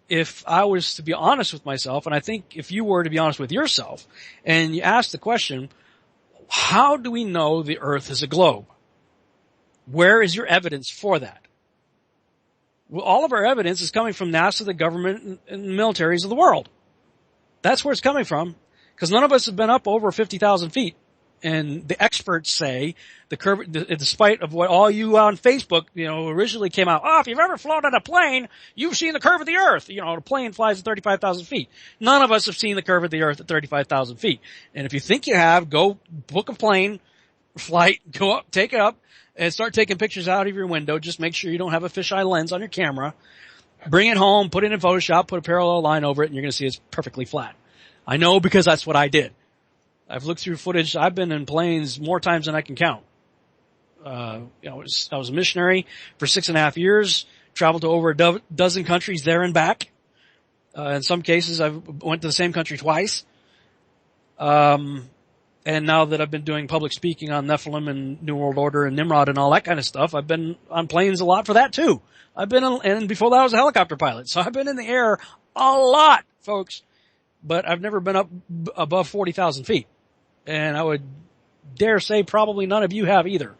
if I was to be honest with myself, and I think if you were to be honest with yourself, and you ask the question, how do we know the earth is a globe? Where is your evidence for that? Well, all of our evidence is coming from NASA, the government, and the militaries of the world. That's where it's coming from, because none of us have been up over 50,000 feet. And the experts say the curve, despite of what all you on Facebook, originally came out, if you've ever flown on a plane, you've seen the curve of the earth. The plane flies at 35,000 feet. None of us have seen the curve of the earth at 35,000 feet. And if you think you have, go book a plane, flight, go up, take it up, and start taking pictures out of your window. Just make sure you don't have a fisheye lens on your camera. Bring it home, put it in Photoshop, put a parallel line over it, and you're going to see it's perfectly flat. I know because that's what I did. I've looked through footage. I've been in planes more times than I can count. I was a missionary for 6.5 years, traveled to over a dozen countries there and back. In some cases, I went to the same country twice. And now that I've been doing public speaking on Nephilim and New World Order and Nimrod and all that kind of stuff, I've been on planes a lot for that too. And before that I was a helicopter pilot. So I've been in the air a lot, folks. But I've never been up above 40,000 feet. And I would dare say probably none of you have either.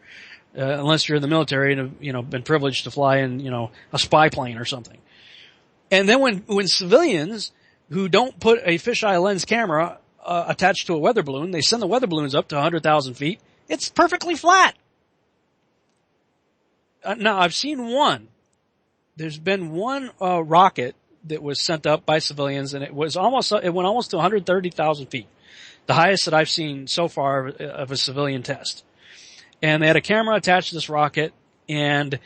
Unless you're in the military and have, been privileged to fly in, a spy plane or something. And then when civilians who don't put a fisheye lens camera attached to a weather balloon, they send the weather balloons up to 100,000 feet, it's perfectly flat. Now, I've seen one. There's been one rocket that was sent up by civilians, and it went almost to 130,000 feet. The highest that I've seen so far of a civilian test. And they had a camera attached to this rocket, and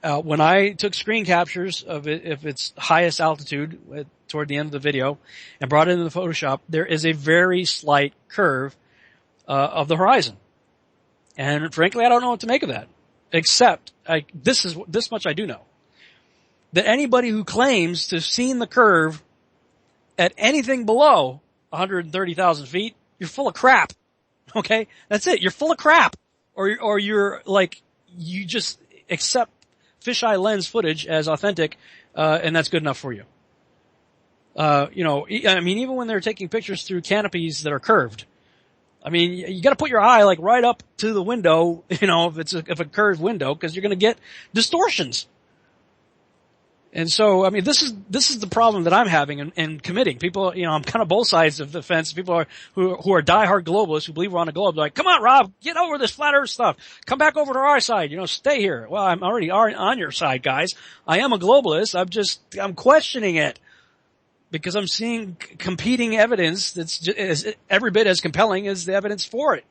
when I took screen captures of its highest altitude toward the end of the video and brought it into the Photoshop, there is a very slight curve of the horizon. And frankly, I don't know what to make of that. Except this much I do know. that anybody who claims to have seen the curve at anything below 130,000 feet, you're full of crap. Okay? That's it. You're full of crap. Or you're like, you just accept fisheye lens footage as authentic, and that's good enough for you. I mean, even when they're taking pictures through canopies that are curved, I mean, you gotta put your eye like right up to the window, if a curved window, cause you're gonna get distortions. And so, I mean, this is the problem that I'm having in committing. People, I'm kind of both sides of the fence. People who are diehard globalists who believe we're on a globe. They're like, come on, Rob, get over this flat earth stuff. Come back over to our side. Stay here. Well, I'm already on your side, guys. I am a globalist. I'm questioning it because I'm seeing competing evidence that's every bit as compelling as the evidence for it.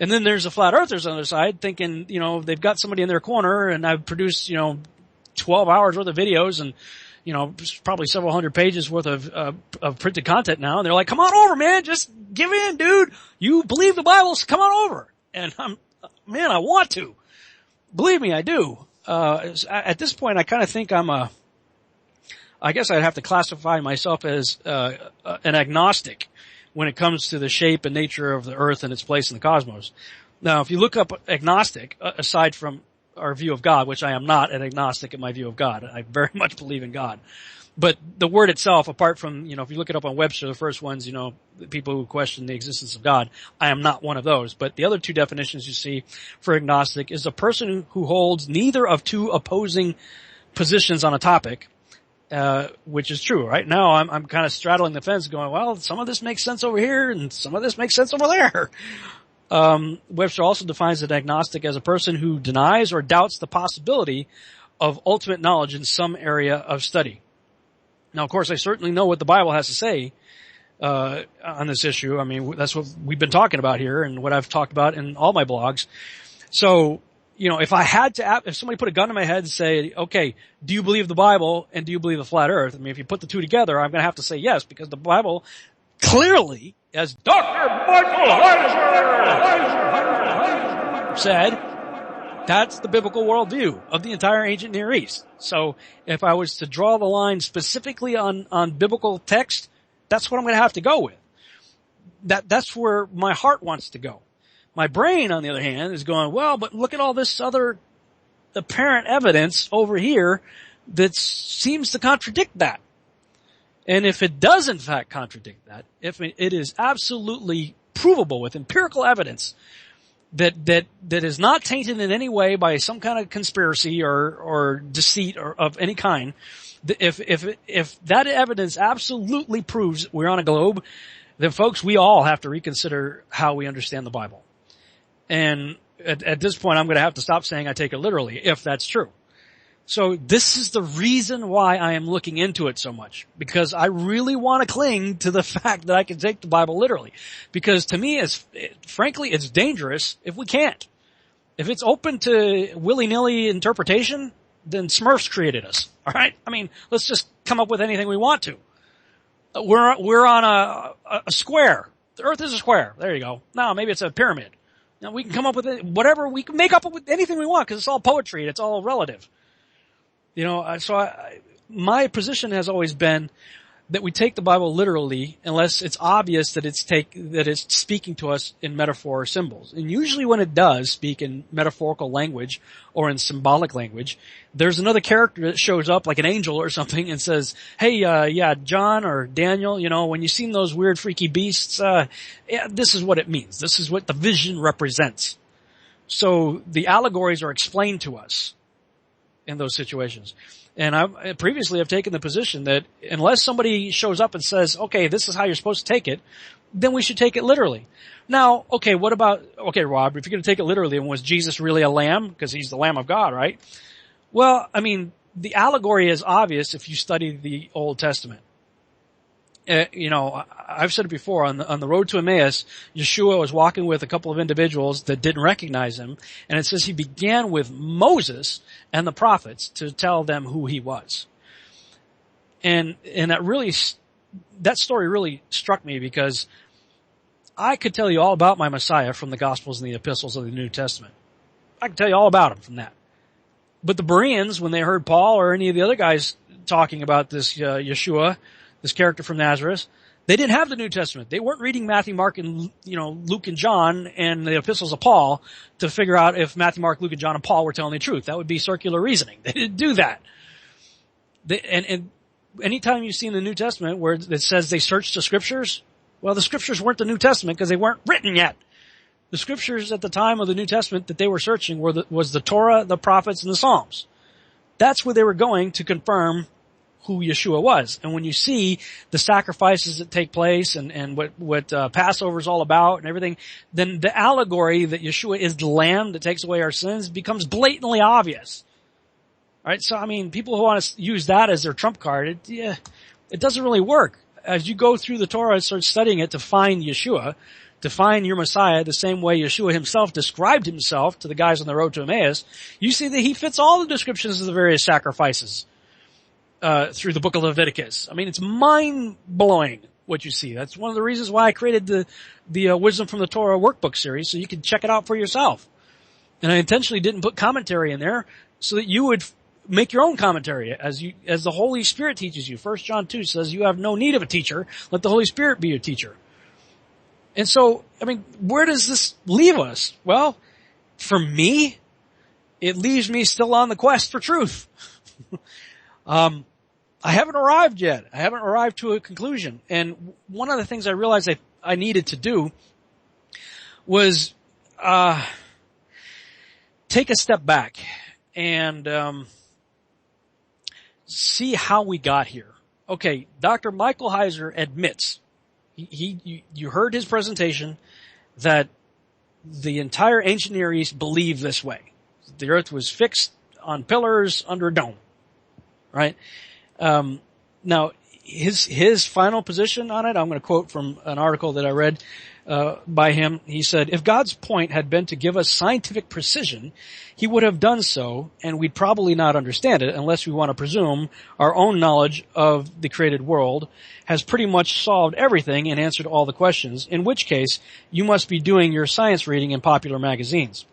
And then there's the flat earthers on the other side thinking, they've got somebody in their corner and I've produced, 12 hours worth of videos and, probably several hundred pages worth of printed content now. And they're like, come on over, man. Just give in, dude. You believe the Bible, so come on over. And I want to. Believe me, I do. At this point, I kind of think I guess I'd have to classify myself as, an agnostic when it comes to the shape and nature of the earth and its place in the cosmos. Now, if you look up agnostic, aside from our view of God, which I am not an agnostic in my view of God. I very much believe in God. But the word itself, apart from, if you look it up on Webster, the first ones, the people who question the existence of God, I am not one of those. But the other two definitions you see for agnostic is a person who holds neither of two opposing positions on a topic, which is true. Right now I'm kind of straddling the fence going, well, some of this makes sense over here and some of this makes sense over there. Webster also defines an agnostic as a person who denies or doubts the possibility of ultimate knowledge in some area of study. Now, of course, I certainly know what the Bible has to say, on this issue. I mean, that's what we've been talking about here and what I've talked about in all my blogs. So, if somebody put a gun to my head and say, okay, do you believe the Bible and do you believe the flat earth? I mean, if you put the two together, I'm going to have to say yes, because the Bible clearly, as Dr. Michael Heiser said, that's the biblical worldview of the entire ancient Near East. So if I was to draw the line specifically on biblical text, that's what I'm going to have to go with. That's where my heart wants to go. My brain, on the other hand, is going, well, but look at all this other apparent evidence over here that seems to contradict that. And if it does in fact contradict that, if it is absolutely provable with empirical evidence that is not tainted in any way by some kind of conspiracy or deceit or of any kind, if that evidence absolutely proves we're on a globe, then folks, we all have to reconsider how we understand the Bible. And at this point, I'm going to have to stop saying I take it literally, if that's true. So this is the reason why I am looking into it so much, because I really want to cling to the fact that I can take the Bible literally. Because to me, frankly, it's dangerous if we can't. If it's open to willy-nilly interpretation, then Smurfs created us. All right? I mean, let's just come up with anything we want to. We're on a square. The Earth is a square. There you go. Now maybe it's a pyramid. Now we can come up with whatever, we can make up with anything we want because it's all poetry and it's all relative. My position has always been that we take the Bible literally unless it's obvious that it's speaking to us in metaphor or symbols. And usually when it does speak in metaphorical language or in symbolic language, there's another character that shows up like an angel or something and says, hey, John or Daniel, when you've seen those weird freaky beasts, this is what it means. This is what the vision represents. So the allegories are explained to us in those situations. And I previously have taken the position that unless somebody shows up and says, okay, this is how you're supposed to take it, then we should take it literally. Now, okay, Rob, if you're going to take it literally, and was Jesus really a lamb? Because he's the Lamb of God, right? Well, I mean, the allegory is obvious if you study the Old Testament. I've said it before, on the road to Emmaus, Yeshua was walking with a couple of individuals that didn't recognize him, and it says he began with Moses and the prophets to tell them who he was. And that story really struck me because I could tell you all about my Messiah from the Gospels and the epistles of the New Testament. I can tell you all about him from that. But the Bereans, when they heard Paul or any of the other guys talking about this Yeshua, this character from Nazareth, they didn't have the New Testament. They weren't reading Matthew, Mark, and Luke and John and the epistles of Paul to figure out if Matthew, Mark, Luke, and John and Paul were telling the truth. That would be circular reasoning. They didn't do that. And anytime you see in the New Testament where it says they searched the Scriptures, well, the Scriptures weren't the New Testament because they weren't written yet. The Scriptures at the time of the New Testament that they were searching was the Torah, the prophets, and the Psalms. That's where they were going to confirm who Yeshua was. And when you see the sacrifices that take place and what Passover is all about and everything, then the allegory that Yeshua is the lamb that takes away our sins becomes blatantly obvious. All right? So, I mean, people who want to use that as their trump card, it doesn't really work. As you go through the Torah and start studying it to find Yeshua, to find your Messiah the same way Yeshua himself described himself to the guys on the road to Emmaus, you see that he fits all the descriptions of the various sacrifices through the book of Leviticus. I mean, it's mind-blowing what you see. That's one of the reasons why I created the Wisdom from the Torah workbook series, so you can check it out for yourself. And I intentionally didn't put commentary in there so that you would make your own commentary as the Holy Spirit teaches you. 1 John 2 says you have no need of a teacher. Let the Holy Spirit be your teacher. And so, I mean, where does this leave us? Well, for me, it leaves me still on the quest for truth. I haven't arrived yet. I haven't arrived to a conclusion. And one of the things I realized I needed to do was take a step back and see how we got here. Okay, Dr. Michael Heiser admits, you heard his presentation, that the entire ancient Near East believed this way. The earth was fixed on pillars under a dome. Right? Now, his final position on it, I'm going to quote from an article that I read by him. He said, if God's point had been to give us scientific precision, he would have done so, and we'd probably not understand it unless we want to presume our own knowledge of the created world has pretty much solved everything and answered all the questions, in which case you must be doing your science reading in popular magazines.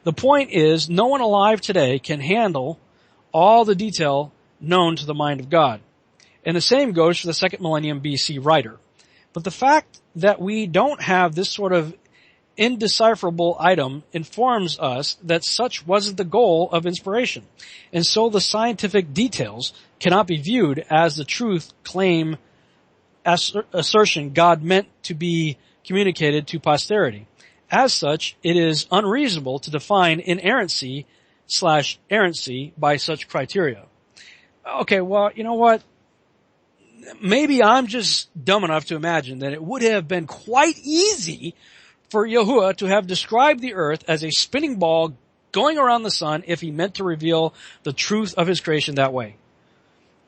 The point is, no one alive today can handle all the detail known to the mind of God. And the same goes for the 2nd millennium BC writer. But the fact that we don't have this sort of indecipherable item informs us that such wasn't the goal of inspiration. And so the scientific details cannot be viewed as the truth claim assertion God meant to be communicated to posterity. As such, it is unreasonable to define inerrancy/errancy by such criteria. Okay, well, you know what? Maybe I'm just dumb enough to imagine that it would have been quite easy for Yahuwah to have described the earth as a spinning ball going around the sun if he meant to reveal the truth of his creation that way.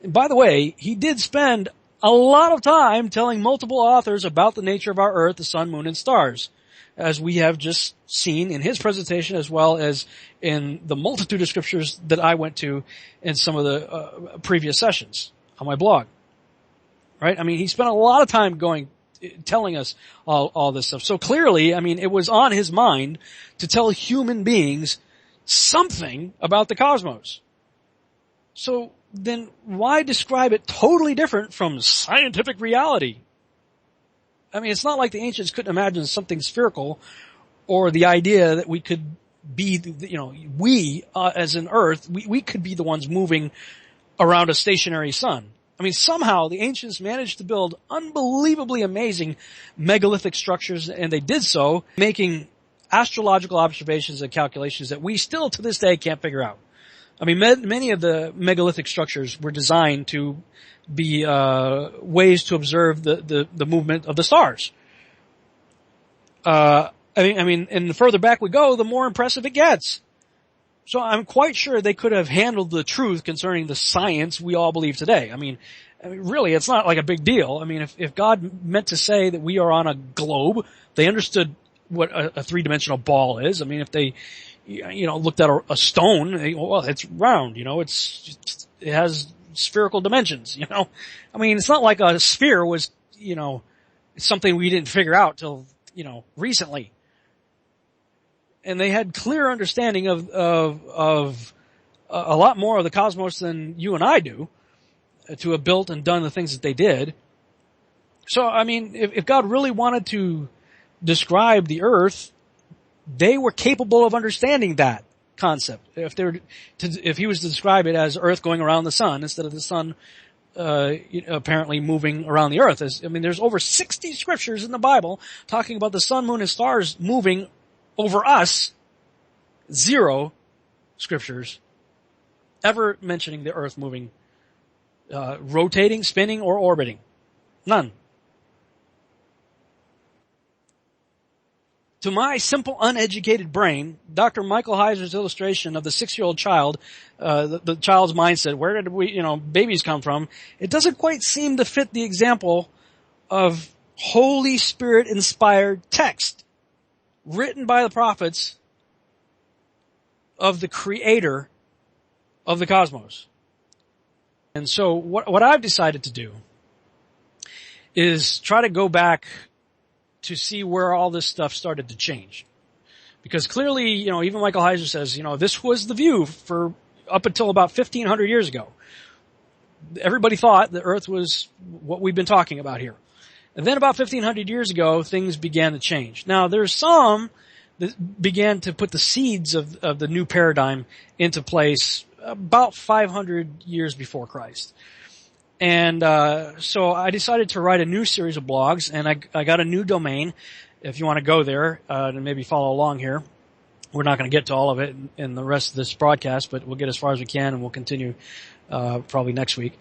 And by the way, he did spend a lot of time telling multiple authors about the nature of our earth, the sun, moon, and stars, as we have just seen in his presentation as well as in the multitude of scriptures that I went to in some of the previous sessions on my blog. Right? I mean, he spent a lot of time telling us all this stuff. So clearly, I mean, it was on his mind to tell human beings something about the cosmos. So then why describe it totally different from scientific reality? I mean, it's not like the ancients couldn't imagine something spherical or the idea that we could be, as an earth, we could be the ones moving around a stationary sun. I mean, somehow the ancients managed to build unbelievably amazing megalithic structures, and they did so making astrological observations and calculations that we still to this day can't figure out. I mean, many of the megalithic structures were designed to be ways to observe the movement of the stars. I mean, and the further back we go, the more impressive it gets. So I'm quite sure they could have handled the truth concerning the science we all believe today. I mean, really, it's not like a big deal. I mean, if God meant to say that we are on a globe, they understood what a three-dimensional ball is. I mean, if they, looked at a stone, well, it's round, it has spherical dimensions, I mean, it's not like a sphere was, something we didn't figure out till, recently. And they had clear understanding of a lot more of the cosmos than you and I do, to have built and done the things that they did. So, I mean, if God really wanted to describe the earth, they were capable of understanding that concept. If he was to describe it as earth going around the sun instead of the sun apparently moving around the earth. There's over 60 scriptures in the Bible talking about the sun, moon, and stars moving over us. 0 scriptures ever mentioning the earth moving, rotating, spinning, or orbiting. None. To my simple, uneducated brain, Dr. Michael Heiser's illustration of the 6-year-old child, the child's mindset, where did babies come from? It doesn't quite seem to fit the example of Holy Spirit inspired text written by the prophets of the creator of the cosmos. And so what I've decided to do is try to go back to see where all this stuff started to change. Because clearly, even Michael Heiser says, this was the view for up until about 1,500 years ago. Everybody thought the earth was what we've been talking about here. And then about 1,500 years ago, things began to change. Now, there's some that began to put the seeds of the new paradigm into place about 500 years before Christ. And so I decided to write a new series of blogs, and I got a new domain. If you want to go there and maybe follow along here, we're not going to get to all of it in the rest of this broadcast, but we'll get as far as we can, and we'll continue probably next week.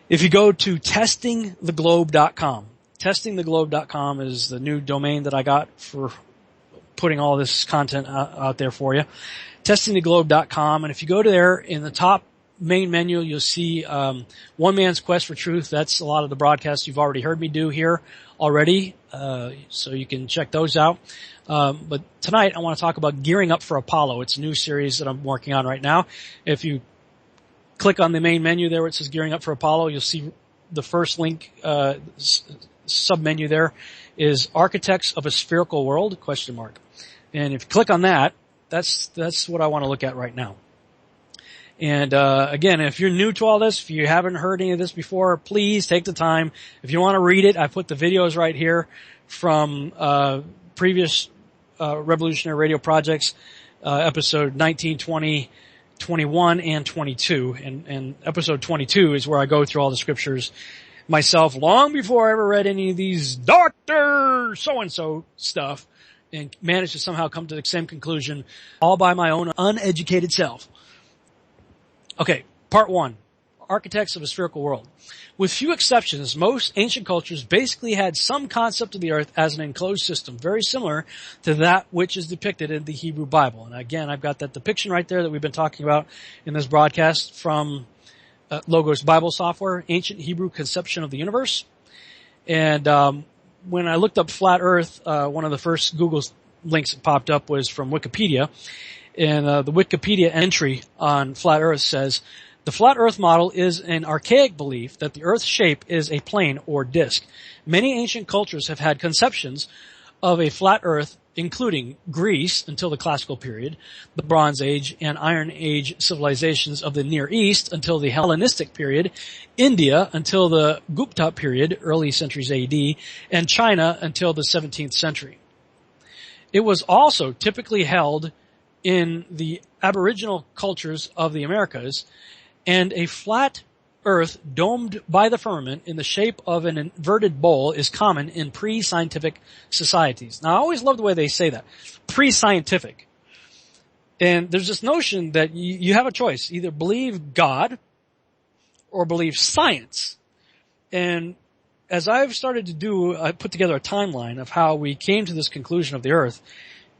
If you go to testingtheglobe.com, testingtheglobe.com is the new domain that I got for putting all this content out there for you. Testingtheglobe.com, and if you go to there, in the top main menu, you'll see One Man's Quest for Truth. That's a lot of the broadcasts you've already heard me do here already, so you can check those out. But tonight I want to talk about Gearing Up for Apollo. It's a new series that I'm working on right now. If you click on the main menu there where it says Gearing Up for Apollo, you'll see the first link, sub-menu there is Architects of a Spherical World, ? And if you click on that, that's what I want to look at right now. And again, if you're new to all this, if you haven't heard any of this before, please take the time. If you want to read it, I put the videos right here from previous Revolutionary Radio projects, episode 19, 20, 21, and 22. And episode 22 is where I go through all the scriptures myself long before I ever read any of these Dr. So-and-so stuff and managed to somehow come to the same conclusion all by my own uneducated self. Okay, part 1, Architects of a Spherical World. With few exceptions, most ancient cultures basically had some concept of the earth as an enclosed system, very similar to that which is depicted in the Hebrew Bible. And again, I've got that depiction right there that we've been talking about in this broadcast from Logos Bible Software, Ancient Hebrew Conception of the Universe. And when I looked up flat earth, one of the first Google links that popped up was from Wikipedia. And the Wikipedia entry on flat earth says, the flat earth model is an archaic belief that the earth's shape is a plane or disk. Many ancient cultures have had conceptions of a flat earth, including Greece until the classical period, the Bronze Age and Iron Age civilizations of the Near East until the Hellenistic period, India until the Gupta period, early centuries AD, and China until the 17th century. It was also typically held in the Aboriginal cultures of the Americas, and a flat earth domed by the firmament in the shape of an inverted bowl is common in pre-scientific societies. Now, I always love the way they say that. Pre-scientific. And there's this notion that you have a choice. Either believe God or believe science. And as I've started to do, I put together a timeline of how we came to this conclusion of the earth.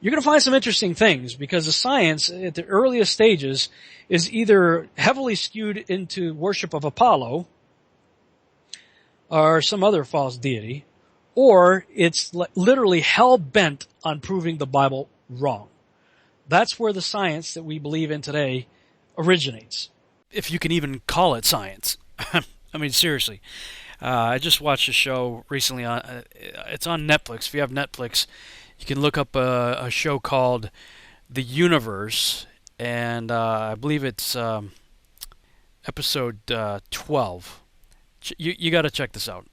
You're going to find some interesting things because the science at the earliest stages is either heavily skewed into worship of Apollo or some other false deity, or it's literally hell-bent on proving the Bible wrong. That's where the science that we believe in today originates. If you can even call it science. I mean, seriously. I just watched a show recently. It's on Netflix. If you have Netflix, you can look up a show called The Universe, and I believe it's episode 12. You got to check this out.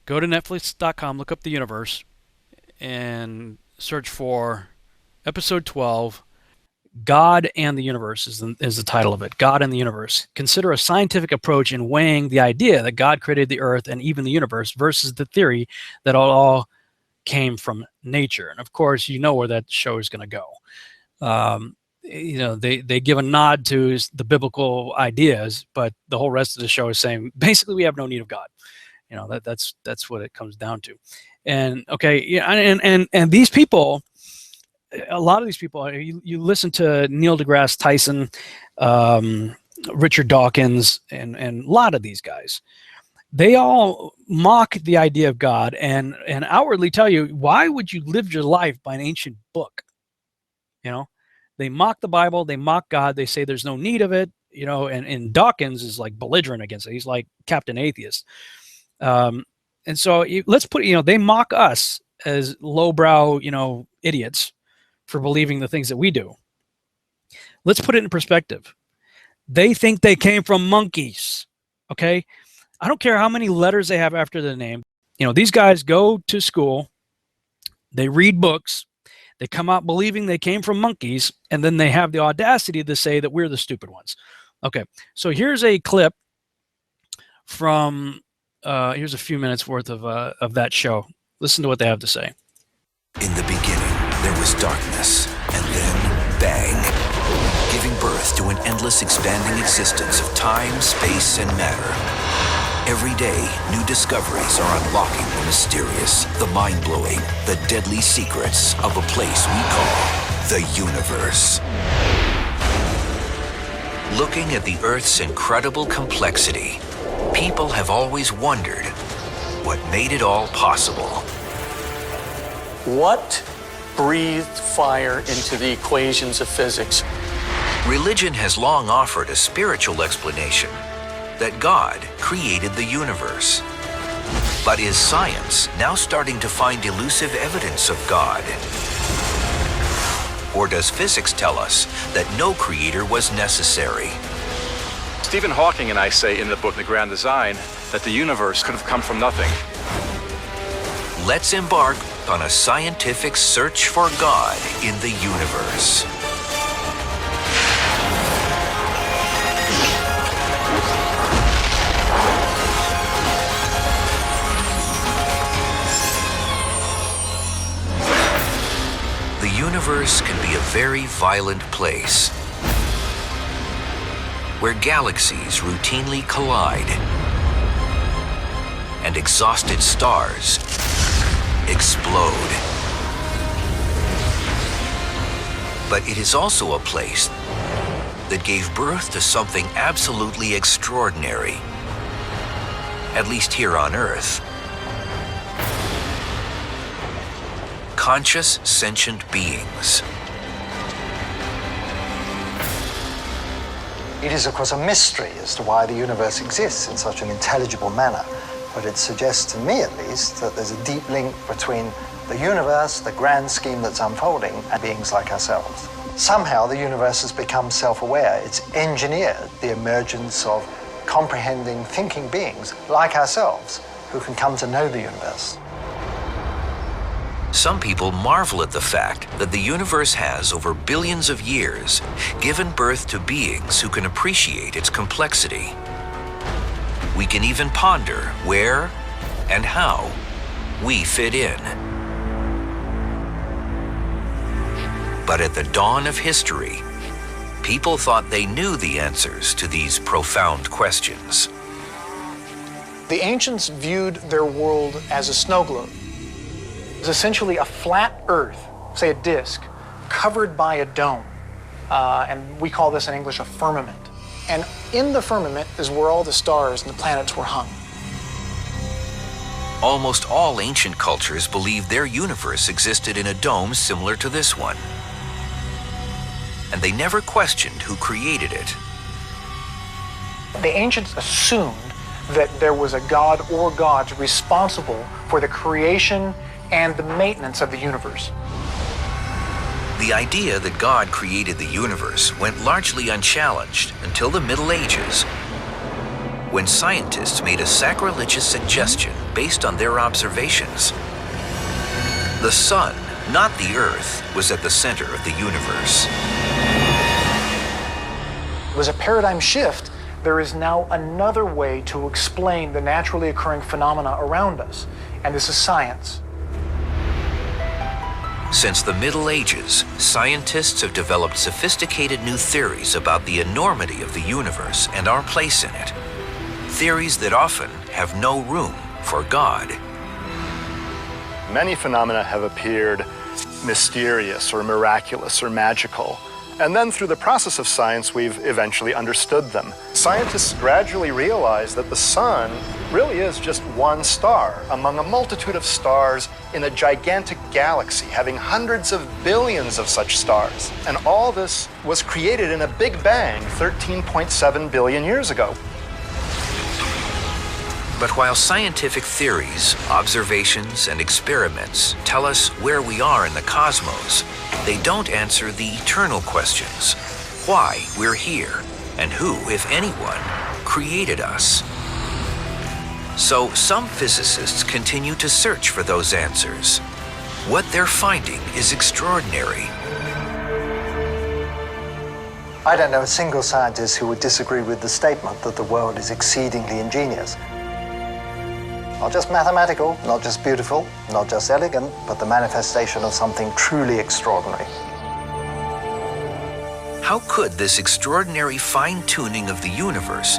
Go to Netflix.com, look up The Universe, and search for episode 12. God and the Universe is the title of it. God and the Universe. Consider a scientific approach in weighing the idea that God created the earth and even the universe versus the theory that it all came from nature. And of course, you know where that show is going to go. They give a nod to the biblical ideas, but the whole rest of the show is saying basically we have no need of God. That's what it comes down to. And okay, yeah, and these people, a lot of these people, you listen to Neil deGrasse Tyson, Richard Dawkins, and a lot of these guys. They all mock the idea of God and outwardly tell you, why would you live your life by an ancient book? They mock the Bible, they mock God, they say there's no need of it, and Dawkins is like belligerent against it. He's like Captain Atheist. And so let's put, they mock us as lowbrow, idiots for believing the things that we do. Let's put it in perspective. They think they came from monkeys. Okay. I don't care how many letters they have after their name. These guys go to school, they read books, they come out believing they came from monkeys, and then they have the audacity to say that we're the stupid ones. Okay. So here's a clip from, here's a few minutes worth of that show. Listen to what they have to say. In the beginning, there was darkness, and then bang, giving birth to an endless expanding existence of time, space, and matter. Every day, new discoveries are unlocking the mysterious, the mind-blowing, the deadly secrets of a place we call the universe. Looking at the Earth's incredible complexity, people have always wondered what made it all possible. What breathed fire into the equations of physics? Religion has long offered a spiritual explanation that God created the universe. But is science now starting to find elusive evidence of God? Or does physics tell us that no creator was necessary? Stephen Hawking and I say in the book, The Grand Design, that the universe could have come from nothing. Let's embark on a scientific search for God in the universe. The universe can be a very violent place, where galaxies routinely collide and exhausted stars explode. But it is also a place that gave birth to something absolutely extraordinary, at least here on Earth. Conscious, sentient beings. It is, of course, a mystery as to why the universe exists in such an intelligible manner, but it suggests to me, at least, that there's a deep link between the universe, the grand scheme that's unfolding, and beings like ourselves. Somehow the universe has become self-aware. It's engineered the emergence of comprehending, thinking beings like ourselves who can come to know the universe. Some people marvel at the fact that the universe has, over billions of years, given birth to beings who can appreciate its complexity. We can even ponder where and how we fit in. But at the dawn of history, people thought they knew the answers to these profound questions. The ancients viewed their world as a snow globe. It's essentially a flat Earth, say a disk, covered by a dome. And we call this in English a firmament. And in the firmament is where all the stars and the planets were hung. Almost all ancient cultures believed their universe existed in a dome similar to this one. And they never questioned who created it. The ancients assumed that there was a god or gods responsible for the creation and the maintenance of the universe. The idea that God created the universe went largely unchallenged until the Middle Ages, when scientists made a sacrilegious suggestion based on their observations. The sun, not the Earth, was at the center of the universe. It was a paradigm shift. There is now another way to explain the naturally occurring phenomena around us, and this is science. Since the Middle Ages, scientists have developed sophisticated new theories about the enormity of the universe and our place in it. Theories that often have no room for God. Many phenomena have appeared mysterious or miraculous or magical. And then through the process of science, we've eventually understood them. Scientists gradually realized that the sun really is just one star among a multitude of stars in a gigantic galaxy, having hundreds of billions of such stars. And all this was created in a Big Bang 13.7 billion years ago. But while scientific theories, observations, and experiments tell us where we are in the cosmos, they don't answer the eternal questions: why we're here, and who, if anyone, created us. So some physicists continue to search for those answers. What they're finding is extraordinary. I don't know a single scientist who would disagree with the statement that the world is exceedingly ingenious. Not just mathematical, not just beautiful, not just elegant, but the manifestation of something truly extraordinary. How could this extraordinary fine-tuning of the universe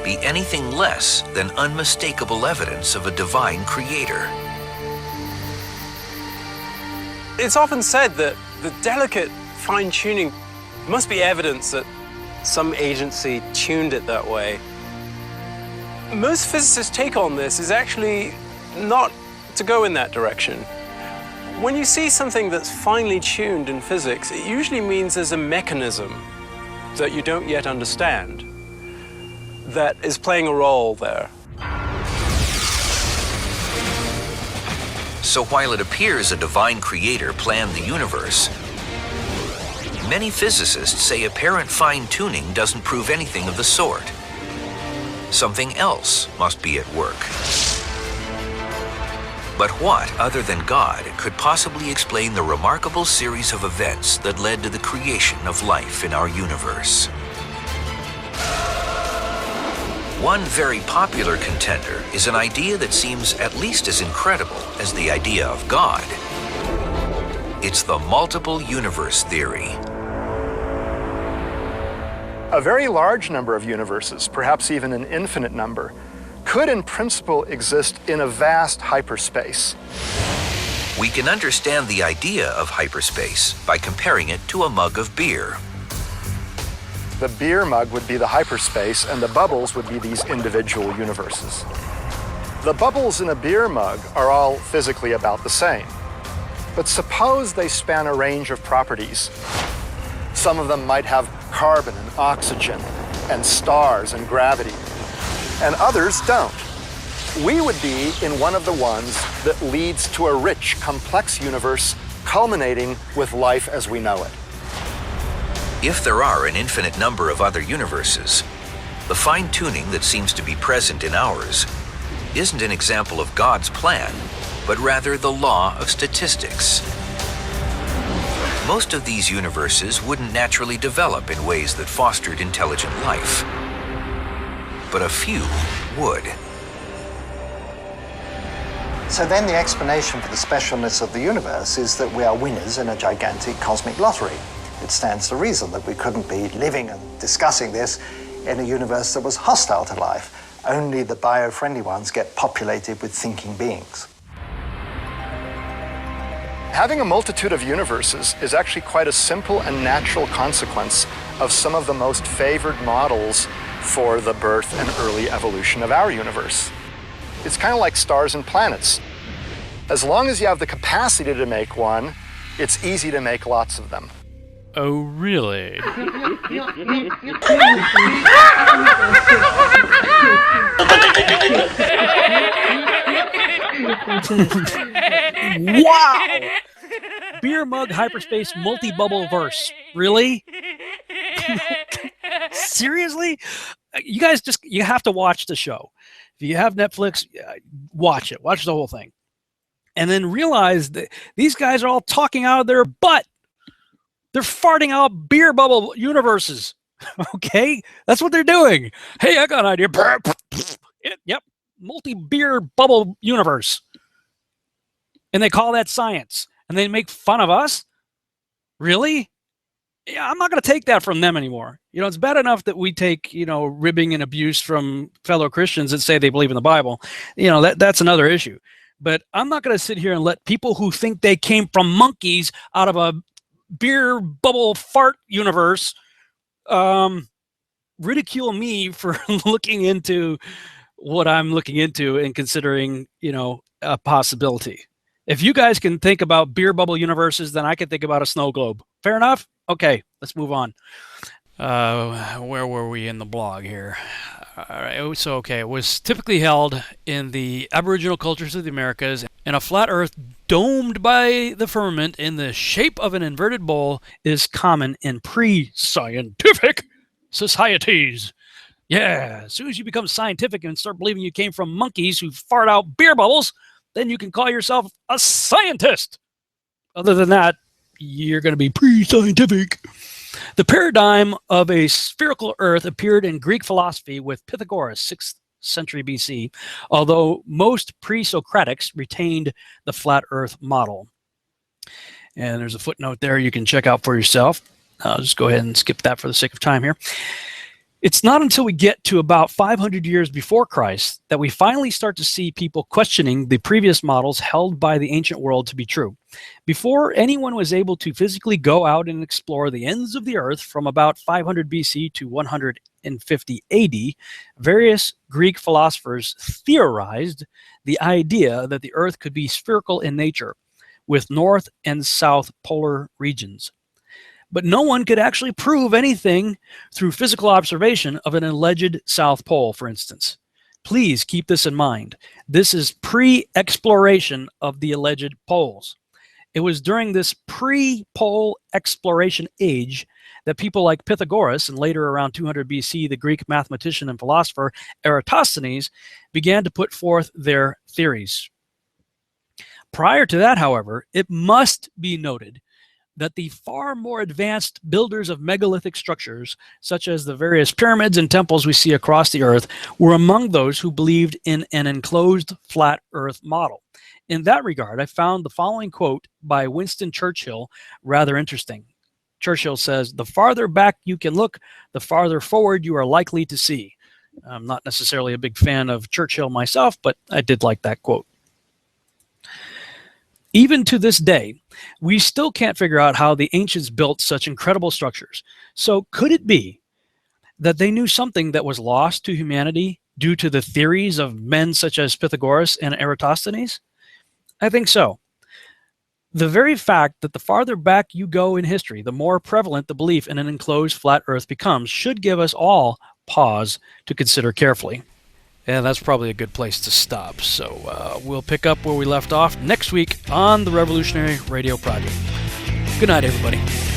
be anything less than unmistakable evidence of a divine creator? It's often said that the delicate fine-tuning must be evidence that some agency tuned it that way. Most physicists' take on this is actually not to go in that direction. When you see something that's finely tuned in physics, it usually means there's a mechanism that you don't yet understand that is playing a role there. So while it appears a divine creator planned the universe, many physicists say apparent fine-tuning doesn't prove anything of the sort. Something else must be at work. But what, other than God, could possibly explain the remarkable series of events that led to the creation of life in our universe? One very popular contender is an idea that seems at least as incredible as the idea of God. It's the multiple universe theory. A very large number of universes, perhaps even an infinite number, could in principle exist in a vast hyperspace. We can understand the idea of hyperspace by comparing it to a mug of beer. The beer mug would be the hyperspace, and the bubbles would be these individual universes. The bubbles in a beer mug are all physically about the same. But suppose they span a range of properties. Some of them might have carbon and oxygen and stars and gravity, and others don't. We would be in one of the ones that leads to a rich, complex universe culminating with life as we know it. If there are an infinite number of other universes, the fine-tuning that seems to be present in ours isn't an example of God's plan, but rather the law of statistics. Most of these universes wouldn't naturally develop in ways that fostered intelligent life, but a few would. So then the explanation for the specialness of the universe is that we are winners in a gigantic cosmic lottery. It stands to reason that we couldn't be living and discussing this in a universe that was hostile to life. Only the bio-friendly ones get populated with thinking beings. Having a multitude of universes is actually quite a simple and natural consequence of some of the most favored models for the birth and early evolution of our universe. It's kind of like stars and planets. As long as you have the capacity to make one, it's easy to make lots of them. Oh, really? Wow! beer mug hyperspace multi-bubble verse. Really? Seriously? You guys you have to watch the show. If you have Netflix, watch it. Watch the whole thing. And then realize that these guys are all talking out of their butt. They're farting out beer bubble universes. Okay? That's what they're doing. Hey, I got an idea. Yep. Multi-beer bubble universe. And they call that science. And they make fun of us? Really? Yeah, I'm not going to take that from them anymore. It's bad enough that we take, ribbing and abuse from fellow Christians that say they believe in the Bible. That's another issue. But I'm not going to sit here and let people who think they came from monkeys out of a beer bubble fart universe ridicule me for looking into what I'm looking into and considering, a possibility. If you guys can think about beer bubble universes, then I can think about a snow globe. Fair enough? Okay, let's move on. Where were we in the blog here? All right, it was typically held in the Aboriginal cultures of the Americas, and a flat earth domed by the firmament in the shape of an inverted bowl is common in pre-scientific societies. Yeah, as soon as you become scientific and start believing you came from monkeys who fart out beer bubbles, then you can call yourself a scientist. Other than that, you're going to be pre-scientific. The paradigm of a spherical earth appeared in Greek philosophy with Pythagoras, 6th century BC, although most pre-Socratics retained the flat earth model. And there's a footnote there you can check out for yourself. I'll just go ahead and skip that for the sake of time here. It's not until we get to about 500 years before Christ that we finally start to see people questioning the previous models held by the ancient world to be true. Before anyone was able to physically go out and explore the ends of the earth from about 500 BC to 150 AD, various Greek philosophers theorized the idea that the earth could be spherical in nature, with north and south polar regions. But no one could actually prove anything through physical observation of an alleged South Pole, for instance. Please keep this in mind. This is pre-exploration of the alleged poles. It was during this pre-pole exploration age that people like Pythagoras and later around 200 BC, the Greek mathematician and philosopher Eratosthenes began to put forth their theories. Prior to that, however, it must be noted that the far more advanced builders of megalithic structures, such as the various pyramids and temples we see across the earth, were among those who believed in an enclosed flat earth model. In that regard, I found the following quote by Winston Churchill rather interesting. Churchill says, "The farther back you can look, the farther forward you are likely to see." I'm not necessarily a big fan of Churchill myself, but I did like that quote. Even to this day, we still can't figure out how the ancients built such incredible structures. So could it be that they knew something that was lost to humanity due to the theories of men such as Pythagoras and Eratosthenes? I think so. The very fact that the farther back you go in history, the more prevalent the belief in an enclosed flat earth becomes should give us all pause to consider carefully. And that's probably a good place to stop. So we'll pick up where we left off next week on the Revolutionary Radio Project. Good night, everybody.